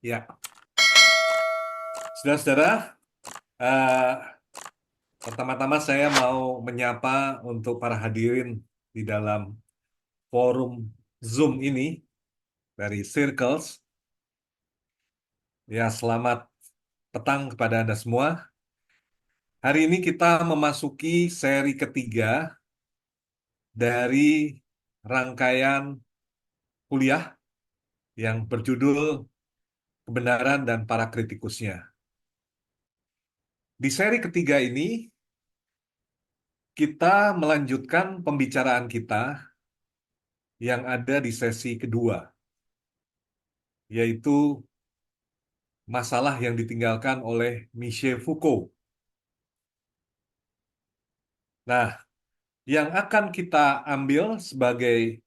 Ya, saudara-saudara, eh, pertama-tama saya mau menyapa untuk para hadirin di dalam forum Zoom ini dari Circles. Ya, selamat petang kepada Anda semua. Hari ini kita memasuki seri ketiga dari rangkaian kuliah yang berjudul Kebenaran dan Para Kritikusnya. Di seri ketiga ini, kita melanjutkan pembicaraan kita yang ada di sesi kedua, yaitu masalah yang ditinggalkan oleh Michel Foucault. Nah, yang akan kita ambil sebagai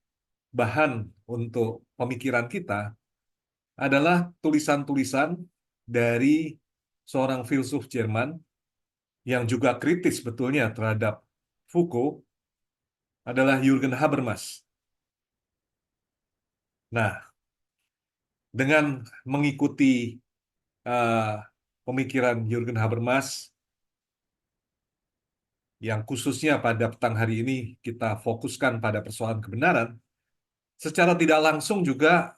bahan untuk pemikiran kita adalah tulisan-tulisan dari seorang filsuf Jerman yang juga kritis sebetulnya terhadap Foucault, adalah Jürgen Habermas. Nah, dengan mengikuti uh, pemikiran Jürgen Habermas, yang khususnya pada petang hari ini kita fokuskan pada persoalan kebenaran, secara tidak langsung juga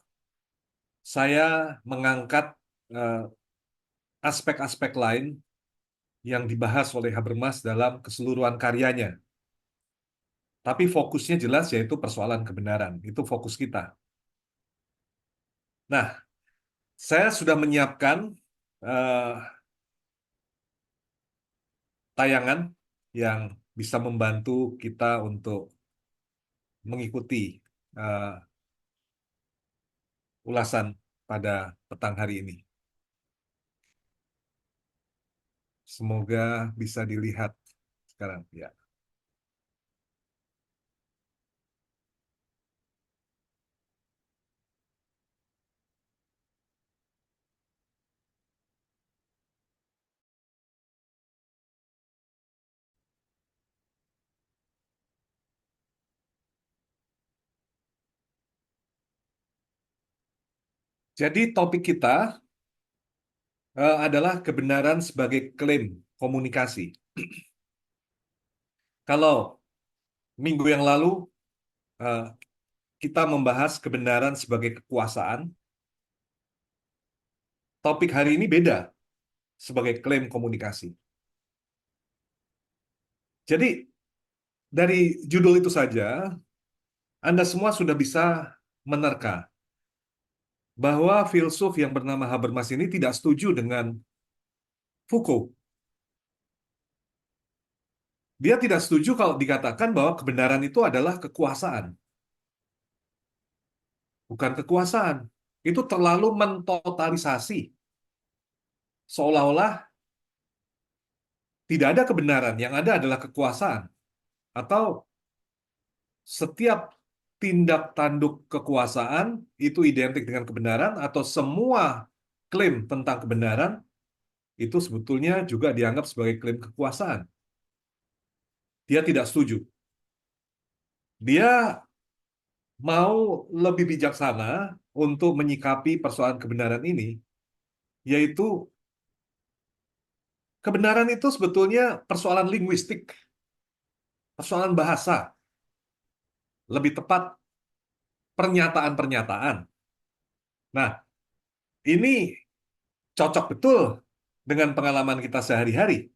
saya mengangkat eh, aspek-aspek lain yang dibahas oleh Habermas dalam keseluruhan karyanya. Tapi fokusnya jelas yaitu persoalan kebenaran. Itu fokus kita. Nah, saya sudah menyiapkan eh, tayangan yang bisa membantu kita untuk mengikuti eh, ulasan pada petang hari ini. Semoga bisa dilihat sekarang. Ya. Jadi topik kita adalah kebenaran sebagai klaim komunikasi. Kalau minggu yang lalu eh, kita membahas kebenaran sebagai kekuasaan, topik hari ini beda sebagai klaim komunikasi. Jadi dari judul itu saja, Anda semua sudah bisa menerka bahwa filsuf yang bernama Habermas ini tidak setuju dengan Foucault. Dia tidak setuju kalau dikatakan bahwa kebenaran itu adalah kekuasaan. Bukan kekuasaan. Itu terlalu mentotalisasi. Seolah-olah tidak ada kebenaran, yang ada adalah kekuasaan. Atau setiap tindak tanduk kekuasaan itu identik dengan kebenaran, atau semua klaim tentang kebenaran itu sebetulnya juga dianggap sebagai klaim kekuasaan. Dia tidak setuju. Dia mau lebih bijaksana untuk menyikapi persoalan kebenaran ini, yaitu kebenaran itu sebetulnya persoalan linguistik, persoalan bahasa, lebih tepat pernyataan-pernyataan. Nah, ini cocok betul dengan pengalaman kita sehari-hari.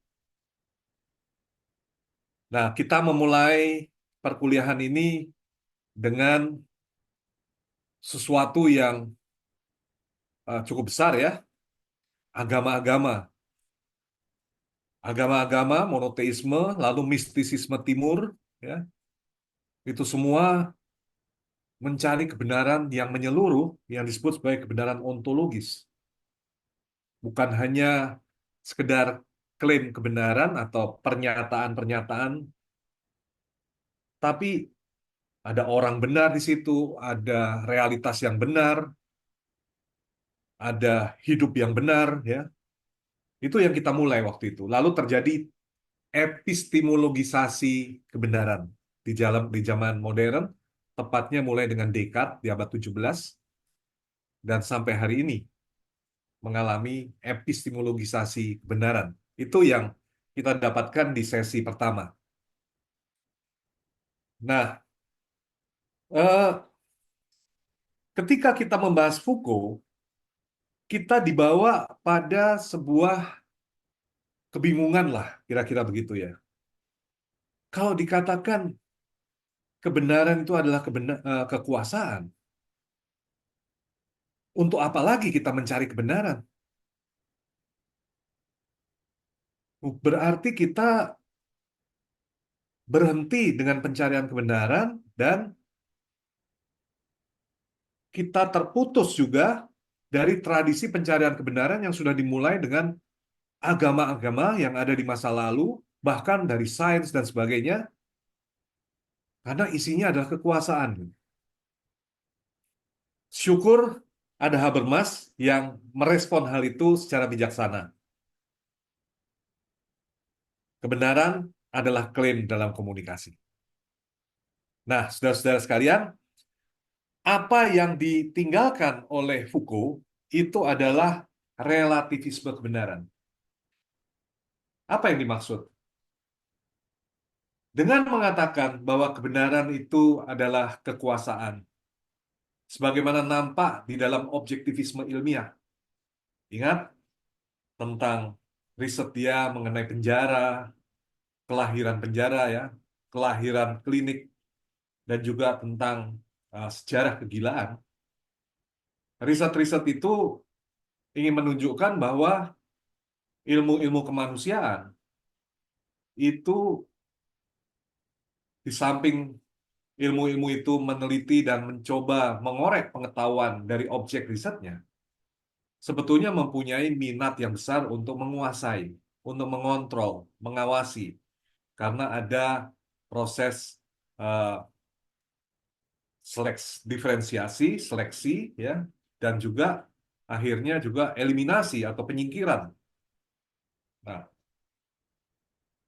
Nah, kita memulai perkuliahan ini dengan sesuatu yang cukup besar ya, agama-agama. Agama-agama, monoteisme, lalu mistisisme timur, ya, itu semua mencari kebenaran yang menyeluruh, yang disebut sebagai kebenaran ontologis. Bukan hanya sekedar klaim kebenaran atau pernyataan-pernyataan, tapi ada orang benar di situ, ada realitas yang benar, ada hidup yang benar, ya. Itu yang kita mulai waktu itu. Lalu terjadi epistemologisasi kebenaran di zaman modern, tepatnya mulai dengan Descartes di abad 17 dan sampai hari ini. mengalami epistemologisasi kebenaran. Itu yang kita dapatkan di sesi pertama. Nah, eh, ketika kita membahas Foucault, kita dibawa pada sebuah kebingungan lah, kira-kira begitu ya. Kalau dikatakan kebenaran itu adalah kekuasaan, untuk apa lagi kita mencari kebenaran? Berarti kita berhenti dengan pencarian kebenaran dan kita terputus juga dari tradisi pencarian kebenaran yang sudah dimulai dengan agama-agama yang ada di masa lalu, bahkan dari sains dan sebagainya, karena isinya adalah kekuasaan. Syukur ada Habermas yang merespon hal itu secara bijaksana. Kebenaran adalah klaim dalam komunikasi. Nah, saudara-saudara sekalian, apa yang ditinggalkan oleh Foucault itu adalah relativisme kebenaran. Apa yang dimaksud? Dengan mengatakan bahwa kebenaran itu adalah kekuasaan, sebagaimana nampak di dalam objektivisme ilmiah. Ingat tentang riset dia mengenai penjara, kelahiran penjara ya, kelahiran klinik, dan juga tentang sejarah kegilaan. Riset-riset itu ingin menunjukkan bahwa ilmu-ilmu kemanusiaan itu di samping ilmu-ilmu itu meneliti dan mencoba mengorek pengetahuan dari objek risetnya, sebetulnya mempunyai minat yang besar untuk menguasai, untuk mengontrol, mengawasi, karena ada proses eh, diferensiasi, seleksi, ya, dan juga akhirnya juga eliminasi atau penyingkiran. Nah,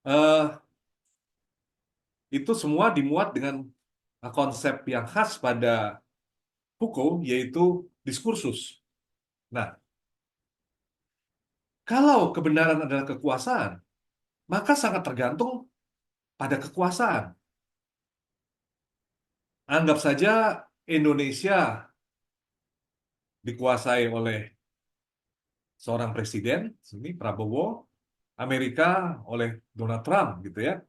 eh, itu semua dimuat dengan konsep yang khas pada Foucault, yaitu diskursus. Nah, kalau kebenaran adalah kekuasaan, maka sangat tergantung pada kekuasaan. Anggap saja Indonesia dikuasai oleh seorang presiden, ini Prabowo, Amerika oleh Donald Trump, gitu ya.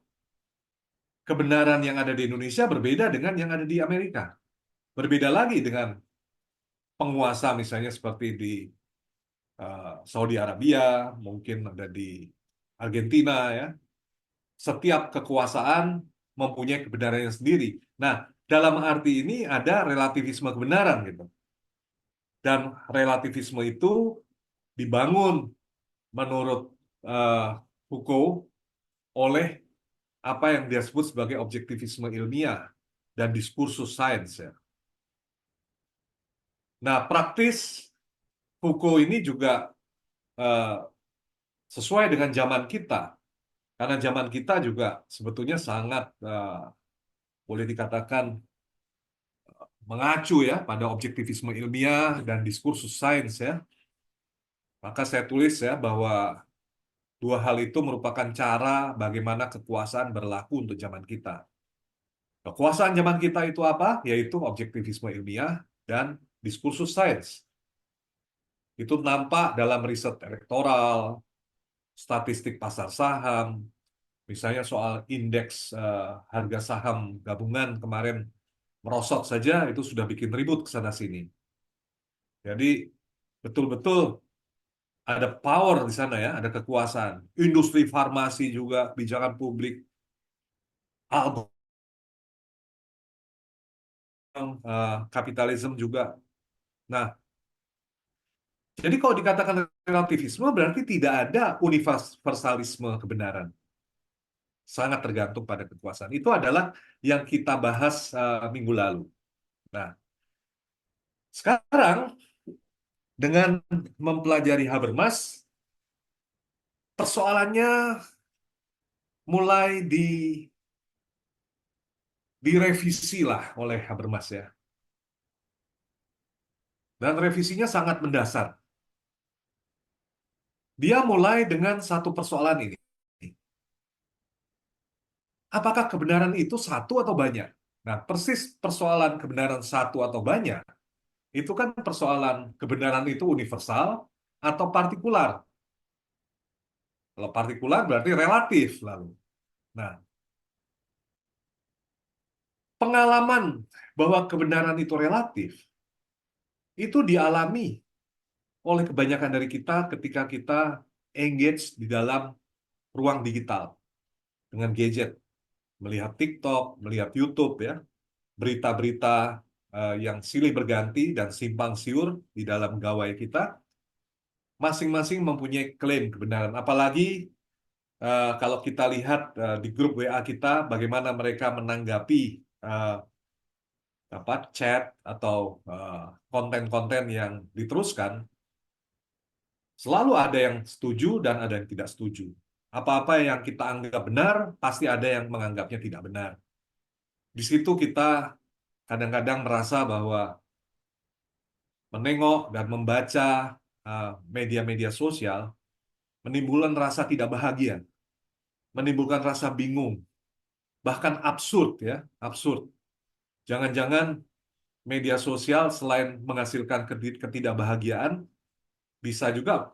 Kebenaran yang ada di Indonesia berbeda dengan yang ada di Amerika. Berbeda lagi dengan penguasa misalnya seperti di Saudi Arabia, mungkin ada di Argentina ya. Setiap kekuasaan mempunyai kebenarannya sendiri. Nah, dalam arti ini ada relativisme kebenaran gitu. Dan relativisme itu dibangun menurut eh, Foucault oleh apa yang dia sebut sebagai objektivisme ilmiah dan diskursus sains ya. Nah, praktis Foucault ini juga eh, sesuai dengan zaman kita, karena zaman kita juga sebetulnya sangat boleh dikatakan mengacu ya pada objektivisme ilmiah dan diskursus sains ya. Maka saya tulis ya bahwa dua hal itu merupakan cara bagaimana kekuasaan berlaku untuk zaman kita. Kekuasaan zaman kita itu apa? Yaitu objektivisme ilmiah dan diskursus sains. Itu nampak dalam riset elektoral, statistik pasar saham, misalnya soal indeks harga saham gabungan kemarin merosot saja itu sudah bikin ribut ke sana sini. Jadi betul-betul ada power di sana ya, ada kekuasaan. Industri farmasi juga, kebijakan publik, kapitalisme juga. Nah, jadi kalau dikatakan relativisme berarti tidak ada universalisme kebenaran. Sangat tergantung pada kekuasaan. Itu adalah yang kita bahas minggu lalu. Nah, sekarang dengan mempelajari Habermas, persoalannya mulai direvisi lah oleh Habermas ya. Dan revisinya sangat mendasar. Dia mulai dengan satu persoalan ini. Apakah kebenaran itu satu atau banyak? Nah, persis persoalan kebenaran satu atau banyak, itu kan persoalan kebenaran itu universal atau partikular. Kalau partikular berarti relatif lalu. Nah, pengalaman bahwa kebenaran itu relatif, itu dialami oleh kebanyakan dari kita ketika kita engage di dalam ruang digital dengan gadget, melihat TikTok, melihat YouTube ya, berita-berita yang silih berganti dan simpang siur di dalam gawai kita, masing-masing mempunyai klaim kebenaran. Apalagi kalau kita lihat di grup WA kita, bagaimana mereka menanggapi eh, chat atau konten-konten yang diteruskan, selalu ada yang setuju dan ada yang tidak setuju. Apa-apa yang kita anggap benar, pasti ada yang menganggapnya tidak benar. Di situ kita kadang-kadang merasa bahwa menengok dan membaca media-media sosial menimbulkan rasa tidak bahagia, menimbulkan rasa bingung, bahkan absurd ya, absurd. Jangan-jangan media sosial selain menghasilkan ketidakbahagiaan, bisa juga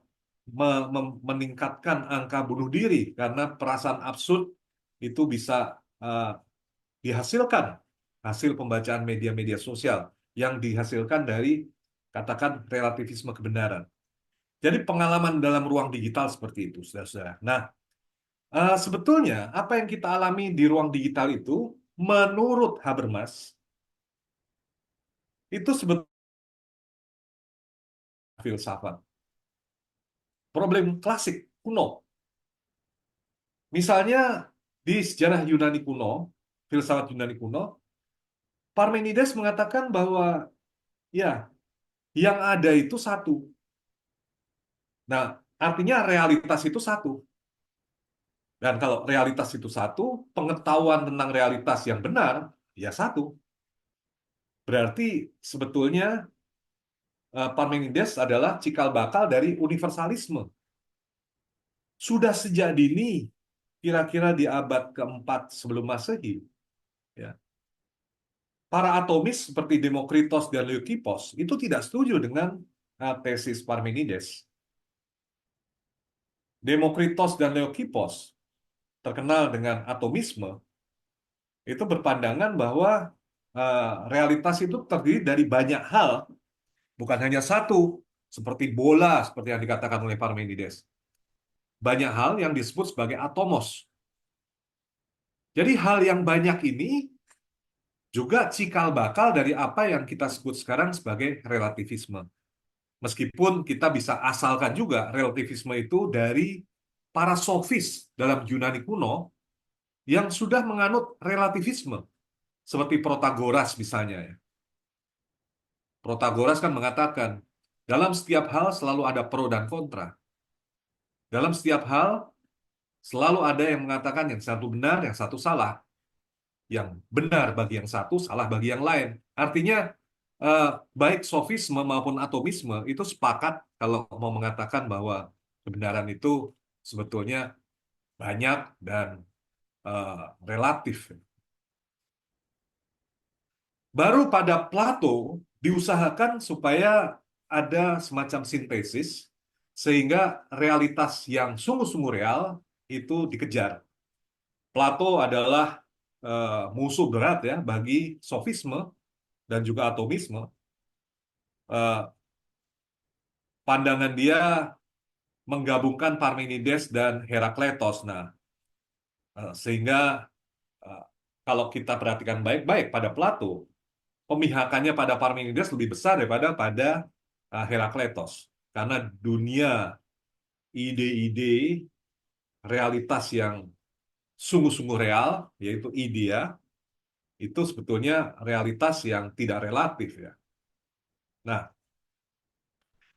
meningkatkan angka bunuh diri karena perasaan absurd itu bisa uh, dihasilkan hasil pembacaan media-media sosial yang dihasilkan dari katakan relativisme kebenaran. Jadi pengalaman dalam ruang digital seperti itu, saudara-saudara. Nah, sebetulnya apa yang kita alami di ruang digital itu, menurut Habermas, itu sebetulnya filsafat. Problem klasik, kuno. Misalnya di sejarah Yunani kuno, filsafat Yunani kuno, Parmenides mengatakan bahwa ya, yang ada itu satu. Nah, artinya realitas itu satu. Dan kalau realitas itu satu, pengetahuan tentang realitas yang benar, ya satu. Berarti sebetulnya Parmenides adalah cikal bakal dari universalisme. Sudah sejak dini, kira-kira di abad keempat sebelum Masehi, ya, para atomis seperti Demokritos dan Leukipos itu tidak setuju dengan tesis Parmenides. Demokritos dan Leukipos, terkenal dengan atomisme, itu berpandangan bahwa realitas itu terdiri dari banyak hal, bukan hanya satu, seperti bola, seperti yang dikatakan oleh Parmenides. Banyak hal yang disebut sebagai atomos. Jadi hal yang banyak ini juga cikal bakal dari apa yang kita sebut sekarang sebagai relativisme. Meskipun kita bisa asalkan juga relativisme itu dari para sofis dalam Yunani kuno yang sudah menganut relativisme, seperti Protagoras misalnya. Protagoras kan mengatakan, dalam setiap hal selalu ada pro dan kontra. Dalam setiap hal selalu ada yang mengatakan yang satu benar, yang satu salah. Yang benar bagi yang satu, salah bagi yang lain. Artinya, eh, baik sofisme maupun atomisme itu sepakat kalau mau mengatakan bahwa kebenaran itu sebetulnya banyak dan eh, relatif. Baru pada Plato diusahakan supaya ada semacam sintesis sehingga realitas yang sungguh-sungguh real itu dikejar. Plato adalah musuh berat ya bagi sofisme dan juga atomisme. Eh, Pandangan dia menggabungkan Parmenides dan Herakleitos. Nah, sehingga eh, kalau kita perhatikan baik-baik pada Plato, pemihakannya pada Parmenides lebih besar daripada pada Herakleitos. Karena dunia ide-ide, realitas yang sungguh-sungguh real, yaitu idea, itu sebetulnya realitas yang tidak relatif ya. Nah,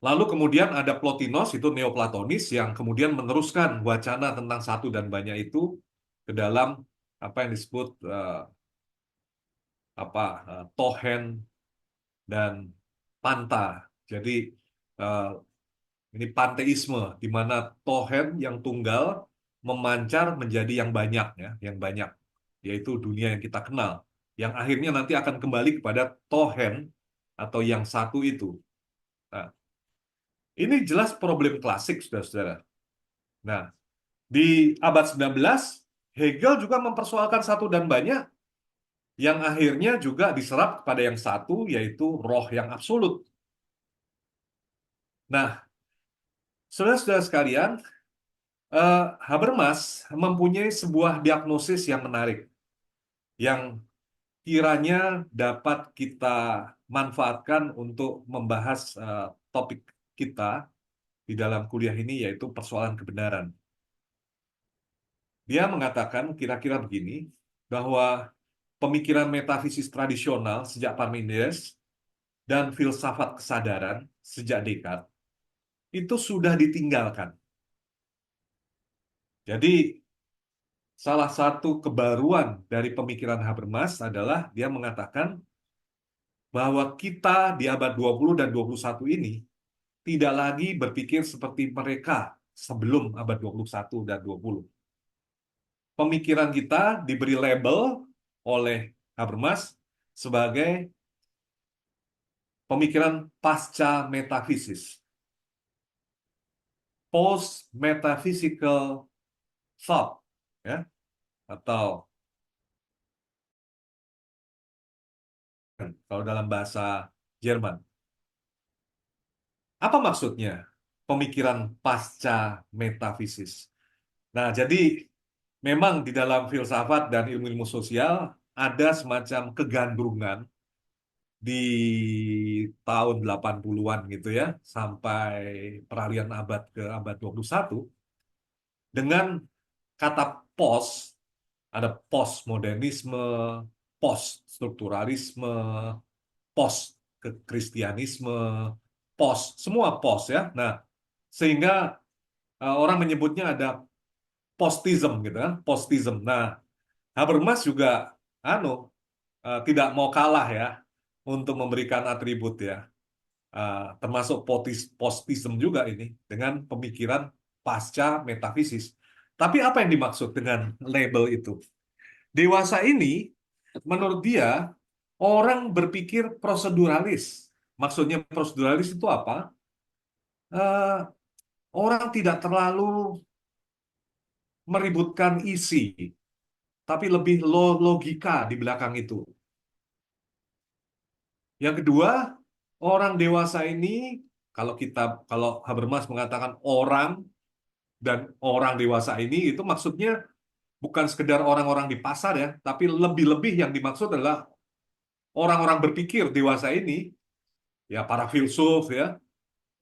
lalu kemudian ada Plotinos, itu Neoplatonis, yang kemudian meneruskan wacana tentang satu dan banyak itu ke dalam apa yang disebut Tohen dan Panta. Jadi eh, Ini panteisme, di mana Tohen yang tunggal memancar menjadi yang banyak, ya, yang banyak, yaitu dunia yang kita kenal, yang akhirnya nanti akan kembali kepada Tohen atau yang satu itu. Nah, ini jelas problem klasik, saudara-saudara. Nah, di abad 19, Hegel juga mempersoalkan satu dan banyak, yang akhirnya juga diserap kepada yang satu, yaitu roh yang absolut. Nah, saudara-saudara sekalian, Habermas mempunyai sebuah diagnosis yang menarik, yang kiranya dapat kita manfaatkan untuk membahas topik kita di dalam kuliah ini, yaitu persoalan kebenaran. Dia mengatakan kira-kira begini, bahwa pemikiran metafisis tradisional sejak Parmenides dan filsafat kesadaran sejak Descartes itu sudah ditinggalkan. Jadi, salah satu kebaruan dari pemikiran Habermas adalah dia mengatakan bahwa kita di abad 20 dan 21 ini tidak lagi berpikir seperti mereka sebelum abad 21 dan 20. Pemikiran kita diberi label oleh Habermas sebagai pemikiran pasca metafisis, post metaphysical thought, ya, atau kalau dalam bahasa Jerman. Apa maksudnya pemikiran pasca metafisis? Nah, jadi memang di dalam filsafat dan ilmu-ilmu sosial ada semacam kegandrungan di tahun 80-an gitu ya, sampai peralihan abad ke abad 21 dengan kata pos, ada postmodernisme, poststrukturalisme, post kekristianisme, post, semua post ya. Nah, sehingga orang menyebutnya ada postism gitu kan, postism. Nah, Habermas juga anu tidak mau kalah ya untuk memberikan atribut ya. Termasuk postism juga ini dengan pemikiran pasca metafisis. Tapi apa yang dimaksud dengan label itu? Dewasa ini, menurut dia, orang berpikir proseduralis. Maksudnya proseduralis itu apa? Eh, Orang tidak terlalu meributkan isi, tapi lebih logika di belakang itu. Yang kedua, orang dewasa ini, kalau Habermas mengatakan orang dan orang dewasa ini, itu maksudnya bukan sekedar orang-orang di pasar ya, tapi lebih-lebih yang dimaksud adalah orang-orang berpikir dewasa ini, ya para filsuf ya,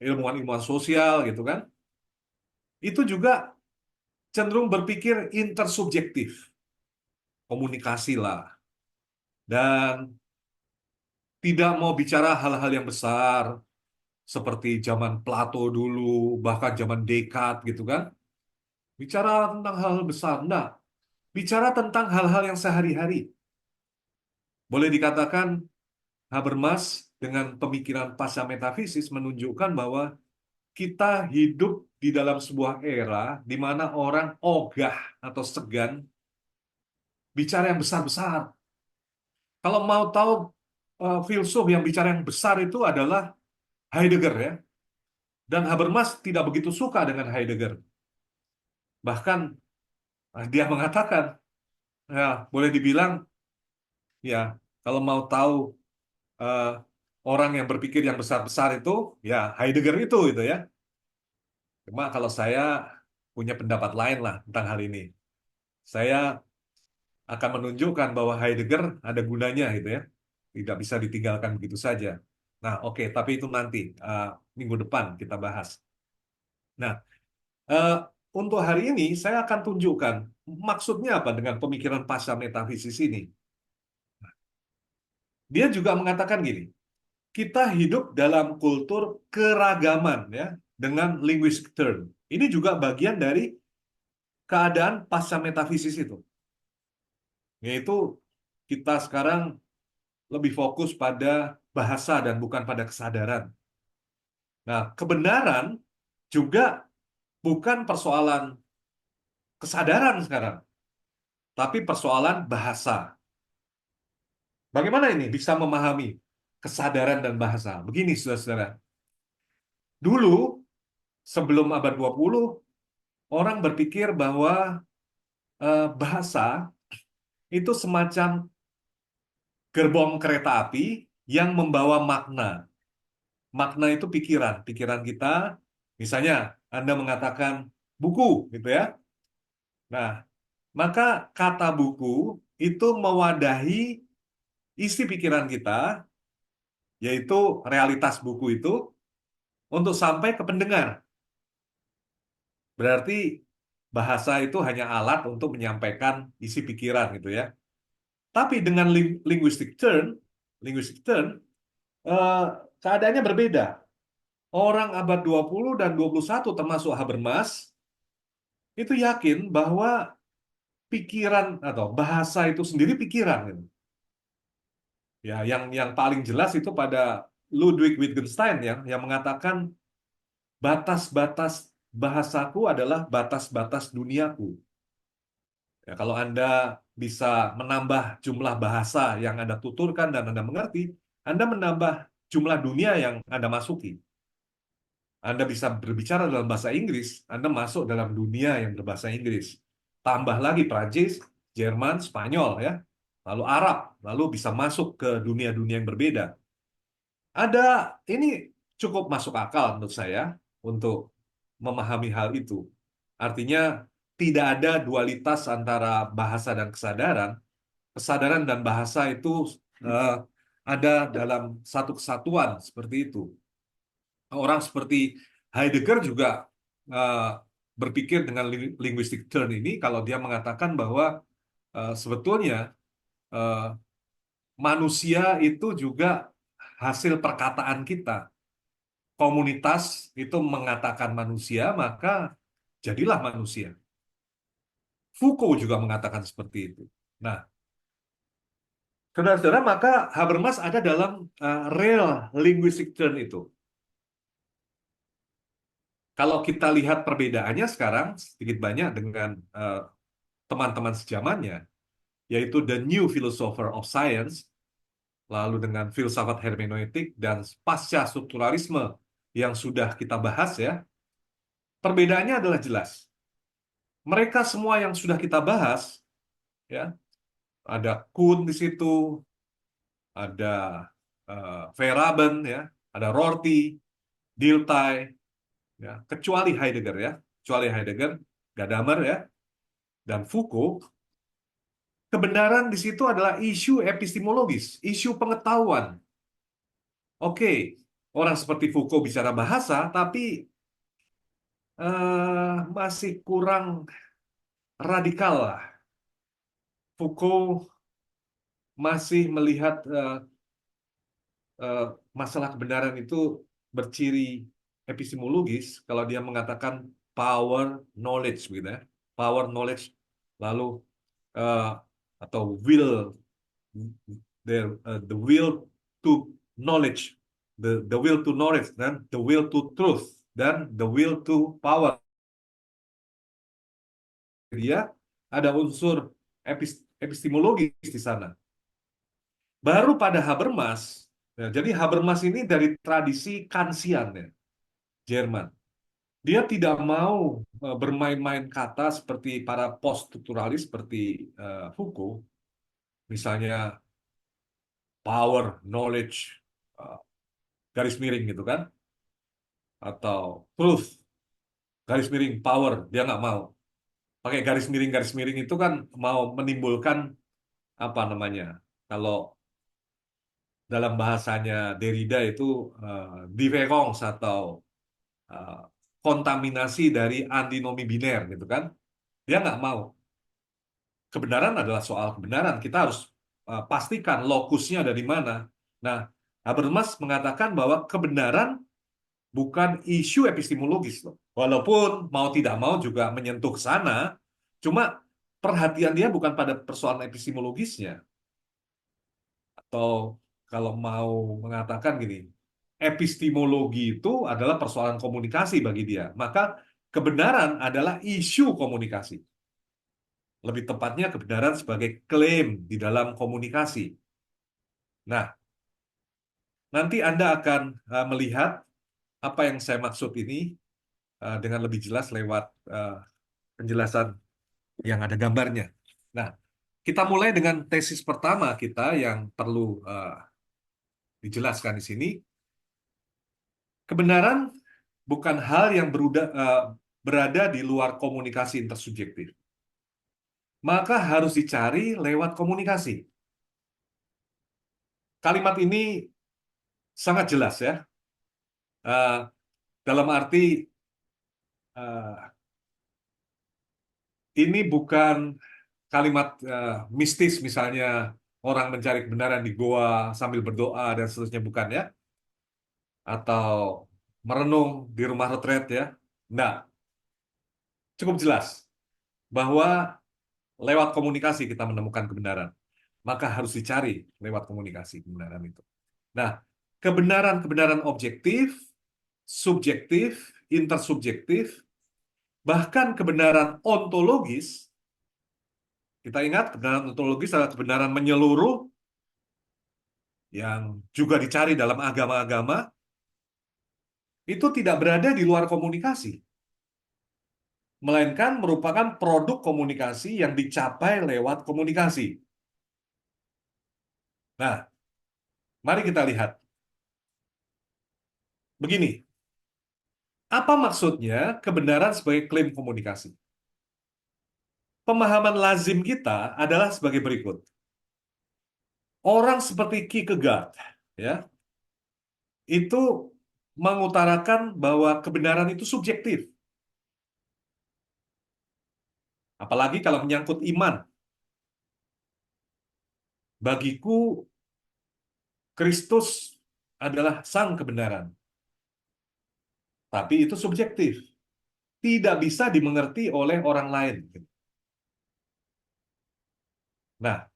ilmuwan-ilmuwan sosial gitu kan, itu juga cenderung berpikir intersubjektif, komunikasi lah, dan tidak mau bicara hal-hal yang besar seperti zaman Plato dulu, bahkan zaman Descartes gitu kan. Bicara tentang hal-hal besar, enggak. Bicara tentang hal-hal yang sehari-hari. Boleh dikatakan Habermas dengan pemikiran pasca metafisis menunjukkan bahwa kita hidup di dalam sebuah era di mana orang ogah atau segan bicara yang besar-besar. Kalau mau tahu filsuf yang bicara yang besar itu adalah Heidegger ya. Dan Habermas tidak begitu suka dengan Heidegger. Bahkan dia mengatakan, ya boleh dibilang, ya kalau mau tahu eh, orang yang berpikir yang besar-besar itu, ya Heidegger itu ya. Cuma kalau saya punya pendapat lain lah tentang hal ini. Saya akan menunjukkan bahwa Heidegger ada gunanya gitu ya. Tidak bisa ditinggalkan begitu saja. Nah, oke, tapi itu nanti minggu depan kita bahas. Nah, eh, untuk hari ini saya akan tunjukkan maksudnya apa dengan pemikiran pasca metafisis ini. Dia juga mengatakan gini, kita hidup dalam kultur keragaman ya, dengan linguistic term. Ini juga bagian dari keadaan pasca metafisis itu. Yaitu kita sekarang lebih fokus pada bahasa dan bukan pada kesadaran. Nah, kebenaran juga bukan persoalan kesadaran sekarang, tapi persoalan bahasa. Bagaimana ini bisa memahami kesadaran dan bahasa? Begini, saudara-saudara. Dulu, sebelum abad 20, orang berpikir bahwa bahasa itu semacam gerbong kereta api yang membawa makna. Makna itu pikiran, pikiran kita. Misalnya, Anda mengatakan buku, gitu ya. Nah, maka kata buku itu mewadahi isi pikiran kita, yaitu realitas buku itu, untuk sampai ke pendengar. Berarti bahasa itu hanya alat untuk menyampaikan isi pikiran, gitu ya. Tapi dengan linguistic turn, eh, keadaannya berbeda. Orang abad 20 dan 21 termasuk Habermas itu yakin bahwa pikiran atau bahasa itu sendiri pikiran gitu. Ya, yang paling jelas itu pada Ludwig Wittgenstein ya, yang mengatakan batas-batas bahasaku adalah batas-batas duniaku. Ya, kalau Anda bisa menambah jumlah bahasa yang Anda tuturkan dan Anda mengerti, Anda menambah jumlah dunia yang Anda masuki. Anda bisa berbicara dalam bahasa Inggris, Anda masuk dalam dunia yang berbahasa Inggris. Tambah lagi Prancis, Jerman, Spanyol ya, lalu Arab, lalu bisa masuk ke dunia-dunia yang berbeda. Ada ini cukup masuk akal menurut saya untuk memahami hal itu. Artinya tidak ada dualitas antara bahasa dan kesadaran. Kesadaran dan bahasa itu eh, ada dalam satu kesatuan seperti itu. Orang seperti Heidegger juga eh, berpikir dengan linguistic turn ini kalau dia mengatakan bahwa sebetulnya eh, manusia itu juga hasil perkataan kita. Komunitas itu mengatakan manusia, maka jadilah manusia. Foucault juga mengatakan seperti itu. Nah, saudara-saudara, maka Habermas ada dalam real linguistic turn itu. Kalau kita lihat perbedaannya sekarang sedikit banyak dengan teman-teman sejamannya, yaitu The New Philosopher of Science, lalu dengan filsafat hermeneutik dan pasca strukturalisme yang sudah kita bahas ya, perbedaannya adalah jelas. Mereka semua yang sudah kita bahas, ya, ada Kuhn di situ, ada Feyerabend, ya, ada Rorty, Dilthey, ya, kecuali Heidegger, Gadamer, ya, dan Foucault. Kebenaran di situ adalah isu epistemologis, isu pengetahuan. Oke, orang seperti Foucault bicara bahasa, tapi masih kurang radikal lah. Foucault masih melihat eh, masalah kebenaran itu berciri epistemologis kalau dia mengatakan power knowledge, gitu ya. Power knowledge, lalu eh, atau will, the will to knowledge, the will to knowledge, dan the will to truth, dan the will to power. Dia ada unsur epistemologis di sana. Baru pada Habermas, ya, jadi Habermas ini dari tradisi Kantian ya, Jerman. Dia tidak mau bermain-main kata seperti para post-strukturalis seperti Foucault, misalnya power, knowledge, uh, garis miring gitu kan, atau truth, garis miring, power, dia nggak mau. Pakai garis miring itu kan mau menimbulkan apa namanya? Kalau dalam bahasanya Derrida itu divergence atau uh, kontaminasi dari antinomi biner gitu kan. Dia nggak mau. Kebenaran adalah soal kebenaran. Kita harus pastikan lokusnya ada di mana. Nah, Habermas mengatakan bahwa kebenaran bukan isu epistemologis loh. Walaupun mau tidak mau juga menyentuh ke sana, cuma perhatian dia bukan pada persoalan epistemologisnya. Atau kalau mau mengatakan gini, epistemologi itu adalah persoalan komunikasi bagi dia. Maka kebenaran adalah isu komunikasi. Lebih tepatnya kebenaran sebagai klaim di dalam komunikasi. Nah, nanti Anda akan melihat apa yang saya maksud ini dengan lebih jelas lewat penjelasan yang ada gambarnya. Nah, kita mulai dengan tesis pertama kita yang perlu dijelaskan di sini. Kebenaran bukan hal yang berada di luar komunikasi intersubjektif. Maka harus dicari lewat komunikasi. Kalimat ini sangat jelas ya. Eh, dalam arti eh, ini bukan kalimat mistis misalnya orang mencari kebenaran di goa sambil berdoa dan seterusnya, bukan ya, atau merenung di rumah retret ya. Nah, cukup jelas bahwa lewat komunikasi kita menemukan kebenaran. Maka harus dicari lewat komunikasi kebenaran itu. Nah, kebenaran-kebenaran objektif, subjektif, intersubjektif, bahkan kebenaran ontologis. Kita ingat kebenaran ontologis adalah kebenaran menyeluruh yang juga dicari dalam agama-agama, itu tidak berada di luar komunikasi, melainkan merupakan produk komunikasi yang dicapai lewat komunikasi. Nah, mari kita lihat. Begini, apa maksudnya kebenaran sebagai klaim komunikasi? Pemahaman lazim kita adalah sebagai berikut. Orang seperti Kierkegaard, ya, itu mengutarakan bahwa kebenaran itu subjektif. Apalagi kalau menyangkut iman. Bagiku, Kristus adalah sang kebenaran. Tapi itu subjektif. Tidak bisa dimengerti oleh orang lain. Nah,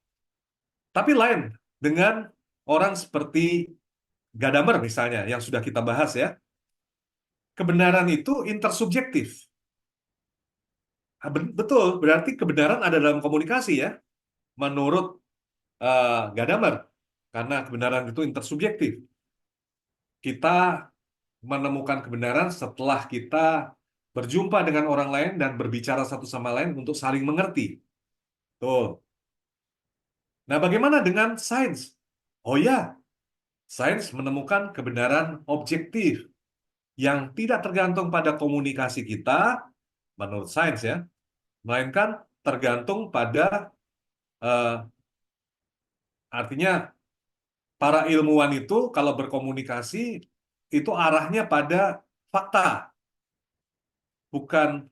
tapi lain dengan orang seperti Gadamer misalnya, yang sudah kita bahas ya. Kebenaran itu intersubjektif. Betul, berarti kebenaran ada dalam komunikasi ya, menurut Gadamer. Karena kebenaran itu intersubjektif. Kita menemukan kebenaran setelah kita berjumpa dengan orang lain dan berbicara satu sama lain untuk saling mengerti. Tuh. Nah, bagaimana dengan sains? Oh ya, sains menemukan kebenaran objektif yang tidak tergantung pada komunikasi kita, menurut sains ya, melainkan tergantung pada eh, artinya para ilmuwan itu kalau berkomunikasi itu arahnya pada fakta, bukan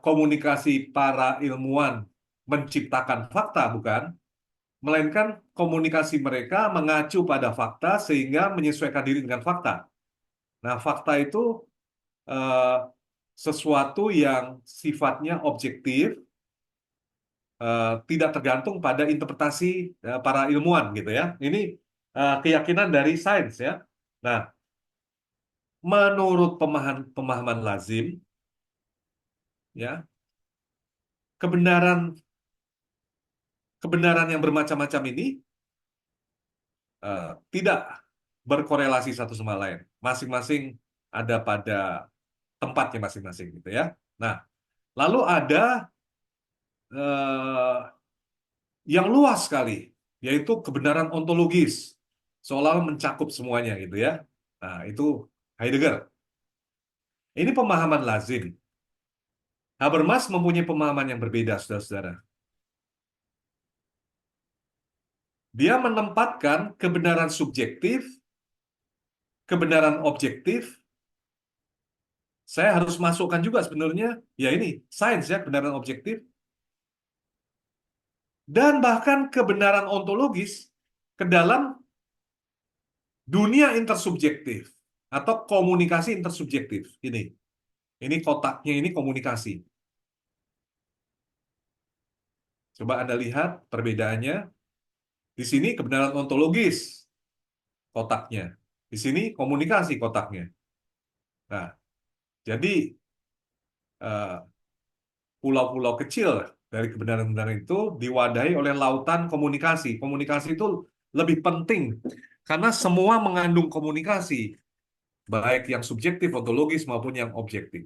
komunikasi para ilmuwan menciptakan fakta, bukan, melainkan komunikasi mereka mengacu pada fakta sehingga menyesuaikan diri dengan fakta. Nah, fakta itu eh, sesuatu yang sifatnya objektif, tidak tergantung pada interpretasi para ilmuwan gitu ya. Ini keyakinan dari sains ya. Nah, menurut pemahaman lazim ya, kebenaran kebenaran yang bermacam-macam ini tidak berkorelasi satu sama lain. Masing-masing ada pada tempatnya masing-masing gitu ya. Nah, lalu ada eh, yang luas sekali, yaitu kebenaran ontologis, seolah mencakup semuanya gitu ya. Nah, itu Heidegger. Ini pemahaman lazim. Habermas mempunyai pemahaman yang berbeda, saudara-saudara. Dia menempatkan kebenaran subjektif, kebenaran objektif. Saya harus masukkan juga sebenarnya, ya ini, sains ya, kebenaran objektif. Dan bahkan kebenaran ontologis ke dalam dunia intersubjektif atau komunikasi intersubjektif. Ini kotaknya ini komunikasi. Coba Anda lihat perbedaannya. Di sini kebenaran ontologis kotaknya. Di sini komunikasi kotaknya. Nah, jadi eh, pulau-pulau kecil dari kebenaran-kebenaran itu diwadahi oleh lautan komunikasi. Komunikasi itu lebih penting karena semua mengandung komunikasi, baik yang subjektif, ontologis maupun yang objektif.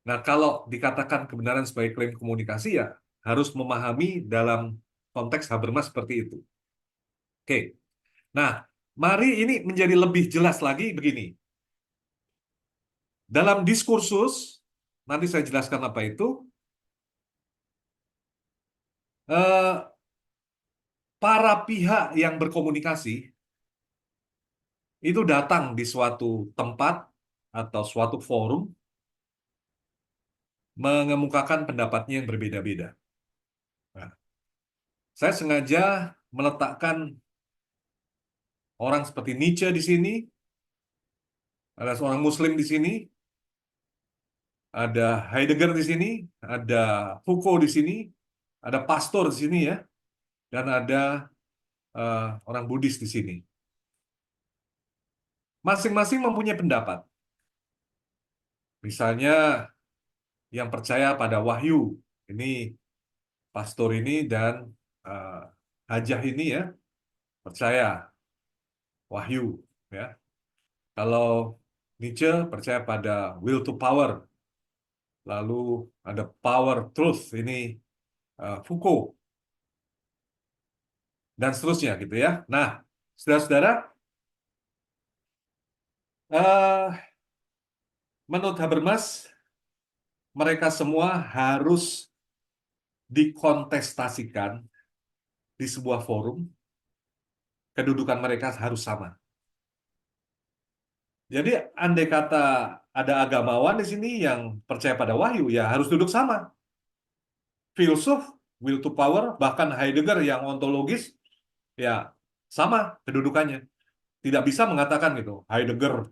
Nah, kalau dikatakan kebenaran sebagai klaim komunikasi ya harus memahami dalam konteks Habermas seperti itu. Oke. Nah, mari ini menjadi lebih jelas lagi begini. Dalam diskursus, nanti saya jelaskan apa itu, eh, para pihak yang berkomunikasi itu datang di suatu tempat atau suatu forum mengemukakan pendapatnya yang berbeda-beda. Nah, saya sengaja meletakkan orang seperti Nietzsche di sini, ada seorang Muslim di sini, ada Heidegger di sini, ada Foucault di sini, ada pastor di sini ya, dan ada orang Buddhis di sini. Masing-masing mempunyai pendapat. Misalnya yang percaya pada wahyu, ini pastor ini dan eh, hajah ini ya percaya wahyu ya. Kalau Nietzsche percaya pada will to power, lalu ada power truth ini Foucault dan seterusnya gitu ya. Nah, saudara-saudara, eh, menurut Habermas mereka semua harus dikontestasikan di sebuah forum, kedudukan mereka harus sama. Jadi andai kata ada agamawan di sini yang percaya pada wahyu, ya harus duduk sama. Filsuf, will to power, bahkan Heidegger yang ontologis, ya sama kedudukannya. Tidak bisa mengatakan gitu, Heidegger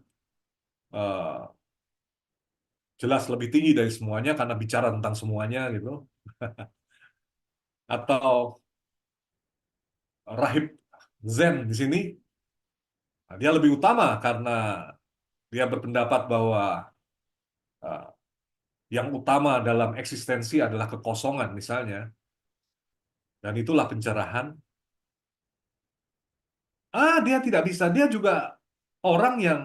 eh, jelas lebih tinggi dari semuanya karena bicara tentang semuanya gitu. Atau rahib Zen di sini, nah, dia lebih utama karena dia berpendapat bahwa eh, yang utama dalam eksistensi adalah kekosongan misalnya, dan itulah pencerahan. Dia tidak bisa. Dia juga orang yang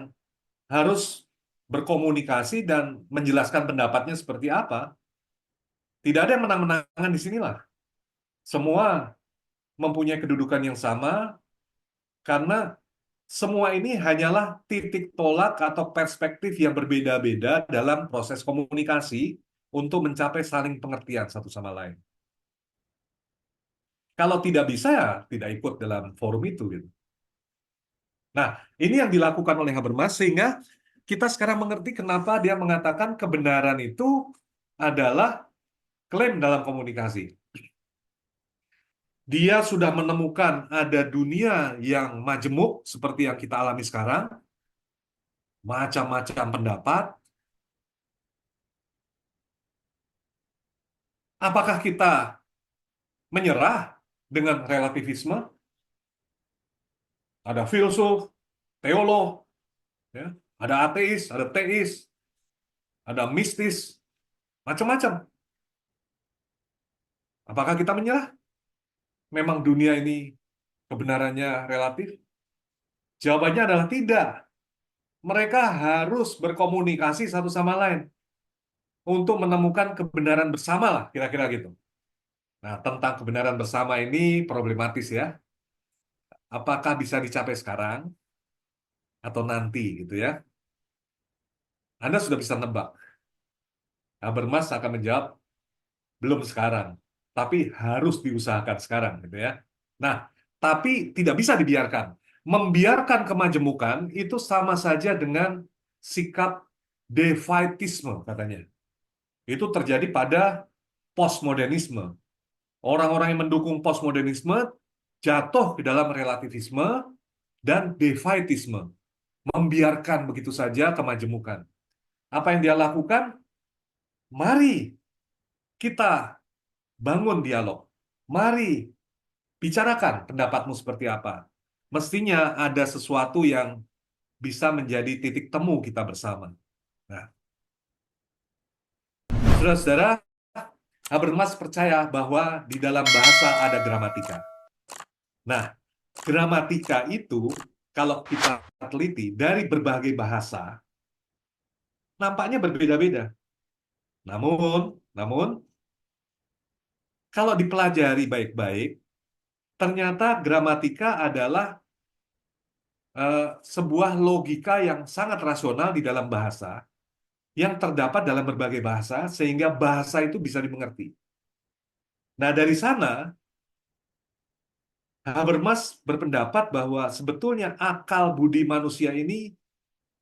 harus berkomunikasi dan menjelaskan pendapatnya seperti apa. Tidak ada yang menang-menangan di sinilah. Semua mempunyai kedudukan yang sama karena semua ini hanyalah titik tolak atau perspektif yang berbeda-beda dalam proses komunikasi untuk mencapai saling pengertian satu sama lain. Kalau tidak bisa ya tidak ikut dalam forum itu gitu. Nah, ini yang dilakukan oleh Habermas sehingga kita sekarang mengerti kenapa dia mengatakan kebenaran itu adalah klaim dalam komunikasi. Dia sudah menemukan ada dunia yang majemuk seperti yang kita alami sekarang, macam-macam pendapat. Apakah kita menyerah dengan relativisme? Ada filsuf, teolog, ya, ada ateis, ada teis, ada mistis, macam-macam. Apakah kita menyerah? Memang dunia ini kebenarannya relatif? Jawabannya adalah tidak. Mereka harus berkomunikasi satu sama lain untuk menemukan kebenaran bersama lah, kira-kira gitu. Nah, tentang kebenaran bersama ini problematis ya. Apakah bisa dicapai sekarang atau nanti gitu ya? Anda sudah bisa nebak. Habermas akan menjawab belum sekarang, tapi harus diusahakan sekarang gitu ya. Nah, tapi tidak bisa dibiarkan. Membiarkan kemajemukan itu sama saja dengan sikap defaitisme katanya. Itu terjadi pada postmodernisme. Orang-orang yang mendukung postmodernisme jatuh ke dalam relativisme dan defaitisme, membiarkan begitu saja kemajemukan. Apa yang dia lakukan? Mari kita bangun dialog. Mari bicarakan pendapatmu seperti apa. mestinya ada sesuatu yang bisa menjadi titik temu kita bersama. Nah, saudara-saudara, Habermas percaya bahwa di dalam bahasa ada gramatika. Nah, gramatika itu kalau kita teliti dari berbagai bahasa, nampaknya berbeda-beda. Namun, kalau dipelajari baik-baik, ternyata gramatika adalah eh, sebuah logika yang sangat rasional di dalam bahasa, yang terdapat dalam berbagai bahasa, sehingga bahasa itu bisa dimengerti. Nah, dari sana, Habermas berpendapat bahwa sebetulnya akal budi manusia ini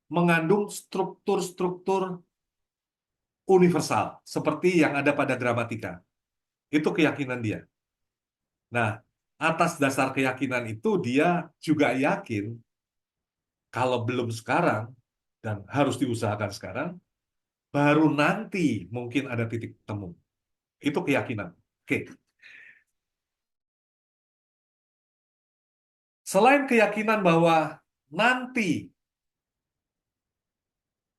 mengandung struktur-struktur universal, seperti yang ada pada gramatika. Itu keyakinan dia. Nah, atas dasar keyakinan itu, dia juga yakin kalau belum sekarang, dan harus diusahakan sekarang, baru nanti mungkin ada titik temu. Itu keyakinan. Oke. Selain keyakinan bahwa nanti,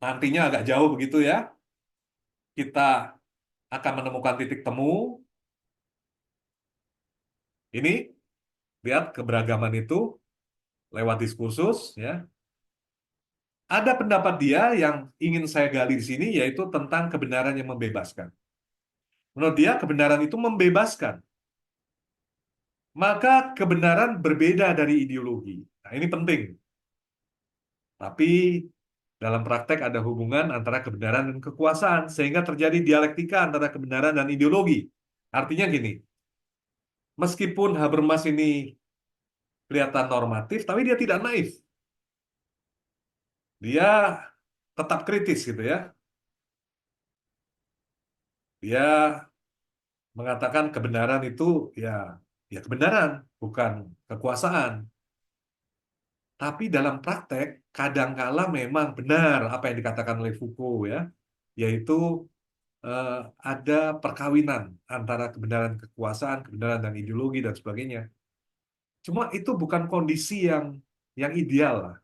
nantinya agak jauh begitu ya, kita akan menemukan titik temu. Ini, lihat keberagaman itu lewat diskursus, ya. Ada pendapat dia yang ingin saya gali di sini, yaitu tentang kebenaran yang membebaskan. Menurut dia, kebenaran itu membebaskan. Maka kebenaran berbeda dari ideologi. Nah, ini penting. Tapi dalam praktek ada hubungan antara kebenaran dan kekuasaan, sehingga terjadi dialektika antara kebenaran dan ideologi. Artinya gini, meskipun Habermas ini kelihatan normatif, tapi dia tidak naif. Dia tetap kritis gitu ya. Dia mengatakan kebenaran itu ya ya kebenaran, bukan kekuasaan. Tapi dalam praktek kadangkala memang benar apa yang dikatakan oleh Foucault ya, yaitu eh, ada perkawinan antara kebenaran kekuasaan, kebenaran dan ideologi dan sebagainya. Cuma itu bukan kondisi yang ideal lah.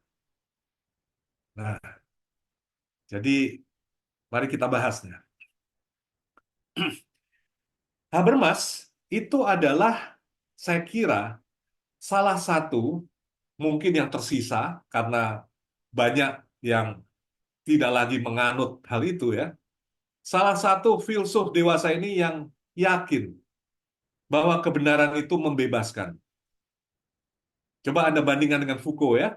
Nah, jadi mari kita bahasnya. Habermas itu adalah saya kira salah satu mungkin yang tersisa karena banyak yang tidak lagi menganut hal itu ya. Salah satu filsuf dewasa ini yang yakin bahwa kebenaran itu membebaskan. Coba Anda bandingkan dengan Foucault ya.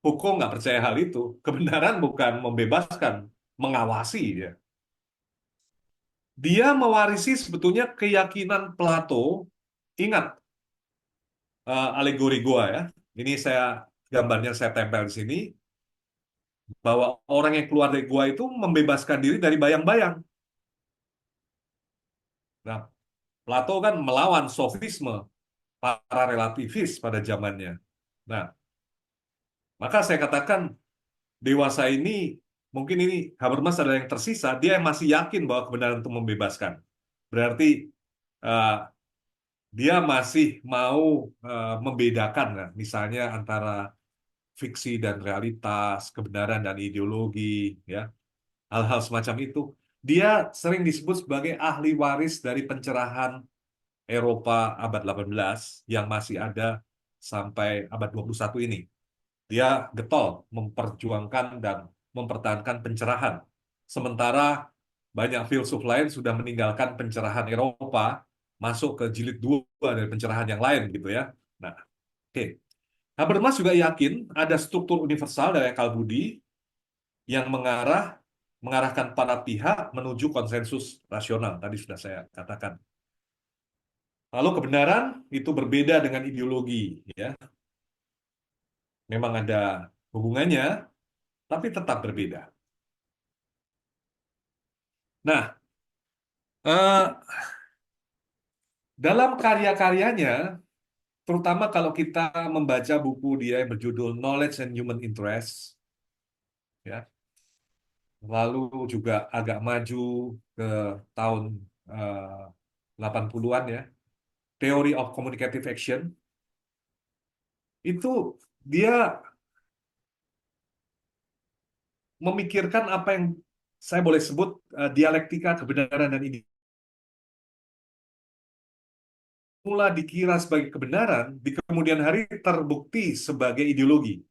Foucault nggak percaya hal itu. Kebenaran bukan membebaskan, mengawasi dia. Dia mewarisi sebetulnya keyakinan Plato. Ingat alegori gua ya. Ini saya gambarnya saya tempel di sini bahwa orang yang keluar dari gua itu membebaskan diri dari bayang-bayang. Nah, Plato kan melawan sofisme para relativis pada zamannya. Nah, maka saya katakan dewasa ini mungkin ini Habermas adalah yang tersisa, dia yang masih yakin bahwa kebenaran itu membebaskan. Berarti eh, dia masih mau membedakan, nah, misalnya antara fiksi dan realitas, kebenaran dan ideologi, ya hal-hal semacam itu. Dia sering disebut sebagai ahli waris dari pencerahan Eropa abad 18 yang masih ada sampai abad 21 ini. Dia getol memperjuangkan dan mempertahankan pencerahan. Sementara banyak filsuf lain sudah meninggalkan pencerahan Eropa, masuk ke jilid 2 dari pencerahan yang lain gitu ya. Nah, oke. Habermas juga yakin ada struktur universal dari akal budi yang mengarahkan para pihak menuju konsensus rasional. Tadi sudah saya katakan. Lalu kebenaran itu berbeda dengan ideologi, ya. Memang ada hubungannya, tapi tetap berbeda. Nah, eh, dalam karya-karyanya, terutama kalau kita membaca buku dia yang berjudul Knowledge and Human Interest, ya, lalu juga agak maju ke tahun eh, 80-an ya, Theory of Communicative Action, itu dia memikirkan apa yang saya boleh sebut dialektika kebenaran dan ini mula dikira sebagai kebenaran, di kemudian hari terbukti sebagai ideologi.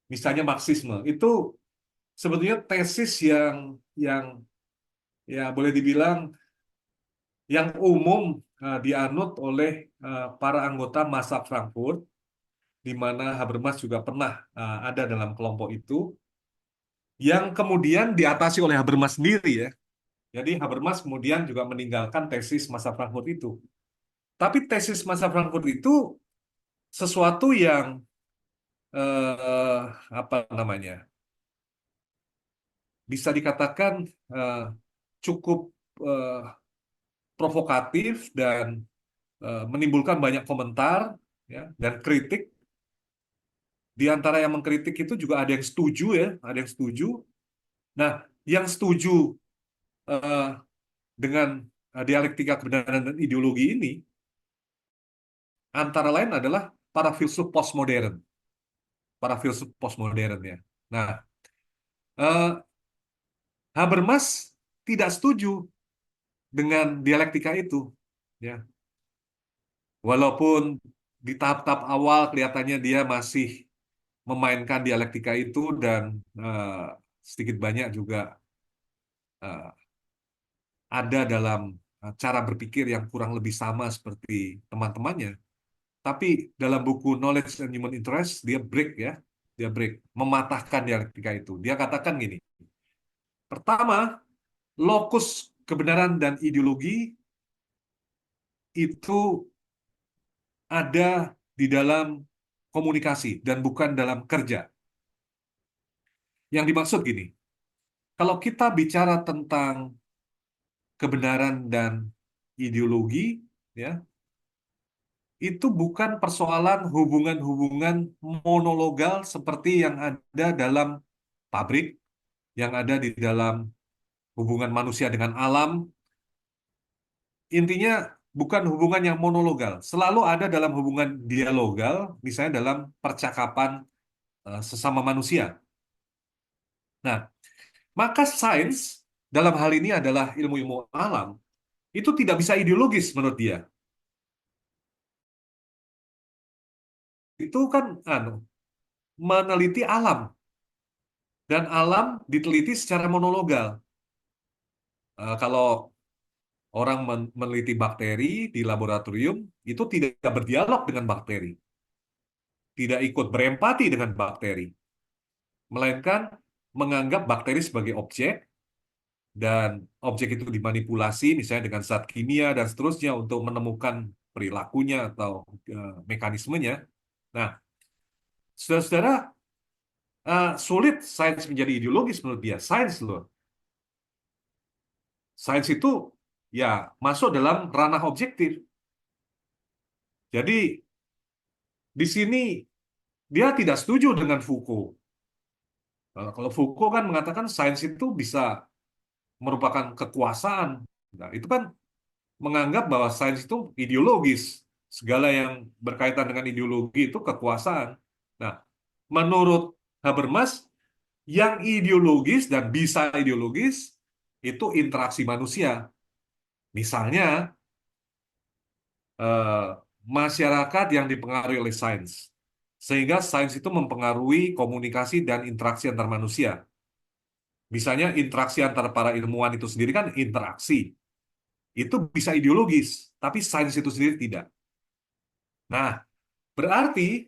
Misalnya Marxisme, itu sebetulnya tesis yang ya boleh dibilang yang umum dianut oleh para anggota massa Frankfurt, di mana Habermas juga pernah ada dalam kelompok itu, yang kemudian diatasi oleh Habermas sendiri ya. Jadi Habermas kemudian juga meninggalkan tesis massa Frankfurt itu. Tapi tesis massa Frankfurt itu sesuatu yang eh, apa namanya bisa dikatakan eh, cukup eh, provokatif dan menimbulkan banyak komentar ya, dan kritik. Di antara yang mengkritik itu juga ada yang setuju ya, ada yang setuju. Nah, yang setuju eh, dengan dialektika kebenaran dan ideologi ini antara lain adalah para filsuf postmodern, para filsuf postmodern ya. Nah, eh, Habermas tidak setuju dengan dialektika itu, ya. Walaupun di tahap-tahap awal kelihatannya dia masih memainkan dialektika itu dan sedikit banyak juga eh, ada dalam cara berpikir yang kurang lebih sama seperti teman-temannya. Tapi dalam buku Knowledge and Human Interest dia break ya, dia break, mematahkan dialektika itu. Dia katakan gini, pertama, lokus kebenaran dan ideologi itu ada di dalam komunikasi dan bukan dalam kerja. Yang dimaksud gini, kalau kita bicara tentang kebenaran dan ideologi, ya, itu bukan persoalan hubungan-hubungan monologal seperti yang ada dalam pabrik, yang ada di dalam hubungan manusia dengan alam. Intinya bukan hubungan yang monologal, selalu ada dalam hubungan dialogal, misalnya dalam percakapan sesama manusia. Nah, maka sains dalam hal ini adalah ilmu-ilmu alam, itu tidak bisa ideologis menurut dia. Itu kan meneliti alam, dan alam diteliti secara monologal. Kalau orang meneliti bakteri di laboratorium, itu tidak berdialog dengan bakteri, tidak ikut berempati dengan bakteri, melainkan menganggap bakteri sebagai objek, dan objek itu dimanipulasi misalnya dengan zat kimia dan seterusnya untuk menemukan perilakunya atau mekanismenya. Nah, saudara-saudara, sulit sains menjadi ideologis menurut dia. Sains loh. Sains itu ya masuk dalam ranah objektif. Jadi di sini dia tidak setuju dengan Foucault. Kalau Foucault kan mengatakan sains itu bisa merupakan kekuasaan. Nah, itu kan menganggap bahwa sains itu ideologis. Segala yang berkaitan dengan ideologi itu kekuasaan. Nah, menurut Habermas, yang ideologis dan bisa ideologis itu interaksi manusia. Misalnya, eh, masyarakat yang dipengaruhi oleh sains. Sehingga sains itu mempengaruhi komunikasi dan interaksi antar manusia. Misalnya interaksi antara para ilmuwan itu sendiri kan interaksi. Itu bisa ideologis, tapi sains itu sendiri tidak. Nah, berarti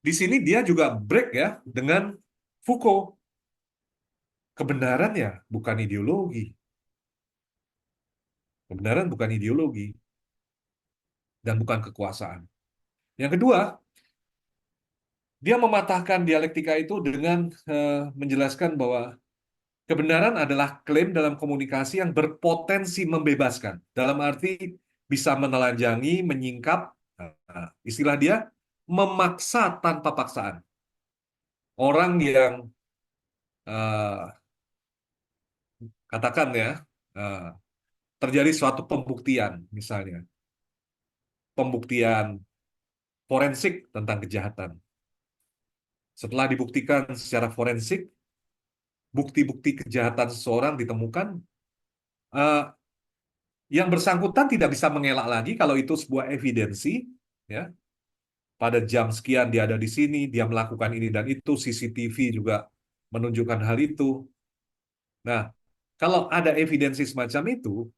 di sini dia juga break ya dengan Foucault. Kebenaran ya bukan ideologi. Kebenaran bukan ideologi dan bukan kekuasaan. Yang kedua, dia mematahkan dialektika itu dengan menjelaskan bahwa kebenaran adalah klaim dalam komunikasi yang berpotensi membebaskan. Dalam arti bisa menelanjangi, menyingkap, istilah dia, memaksa tanpa paksaan. Orang yang eh, katakan ya, eh, terjadi suatu pembuktian, misalnya pembuktian forensik tentang kejahatan. Setelah dibuktikan secara forensik, bukti-bukti kejahatan seseorang ditemukan, eh, yang bersangkutan tidak bisa mengelak lagi kalau itu sebuah evidensi, ya. Pada jam sekian dia ada di sini, dia melakukan ini dan itu, CCTV juga menunjukkan hal itu. Nah, kalau ada evidensi semacam itu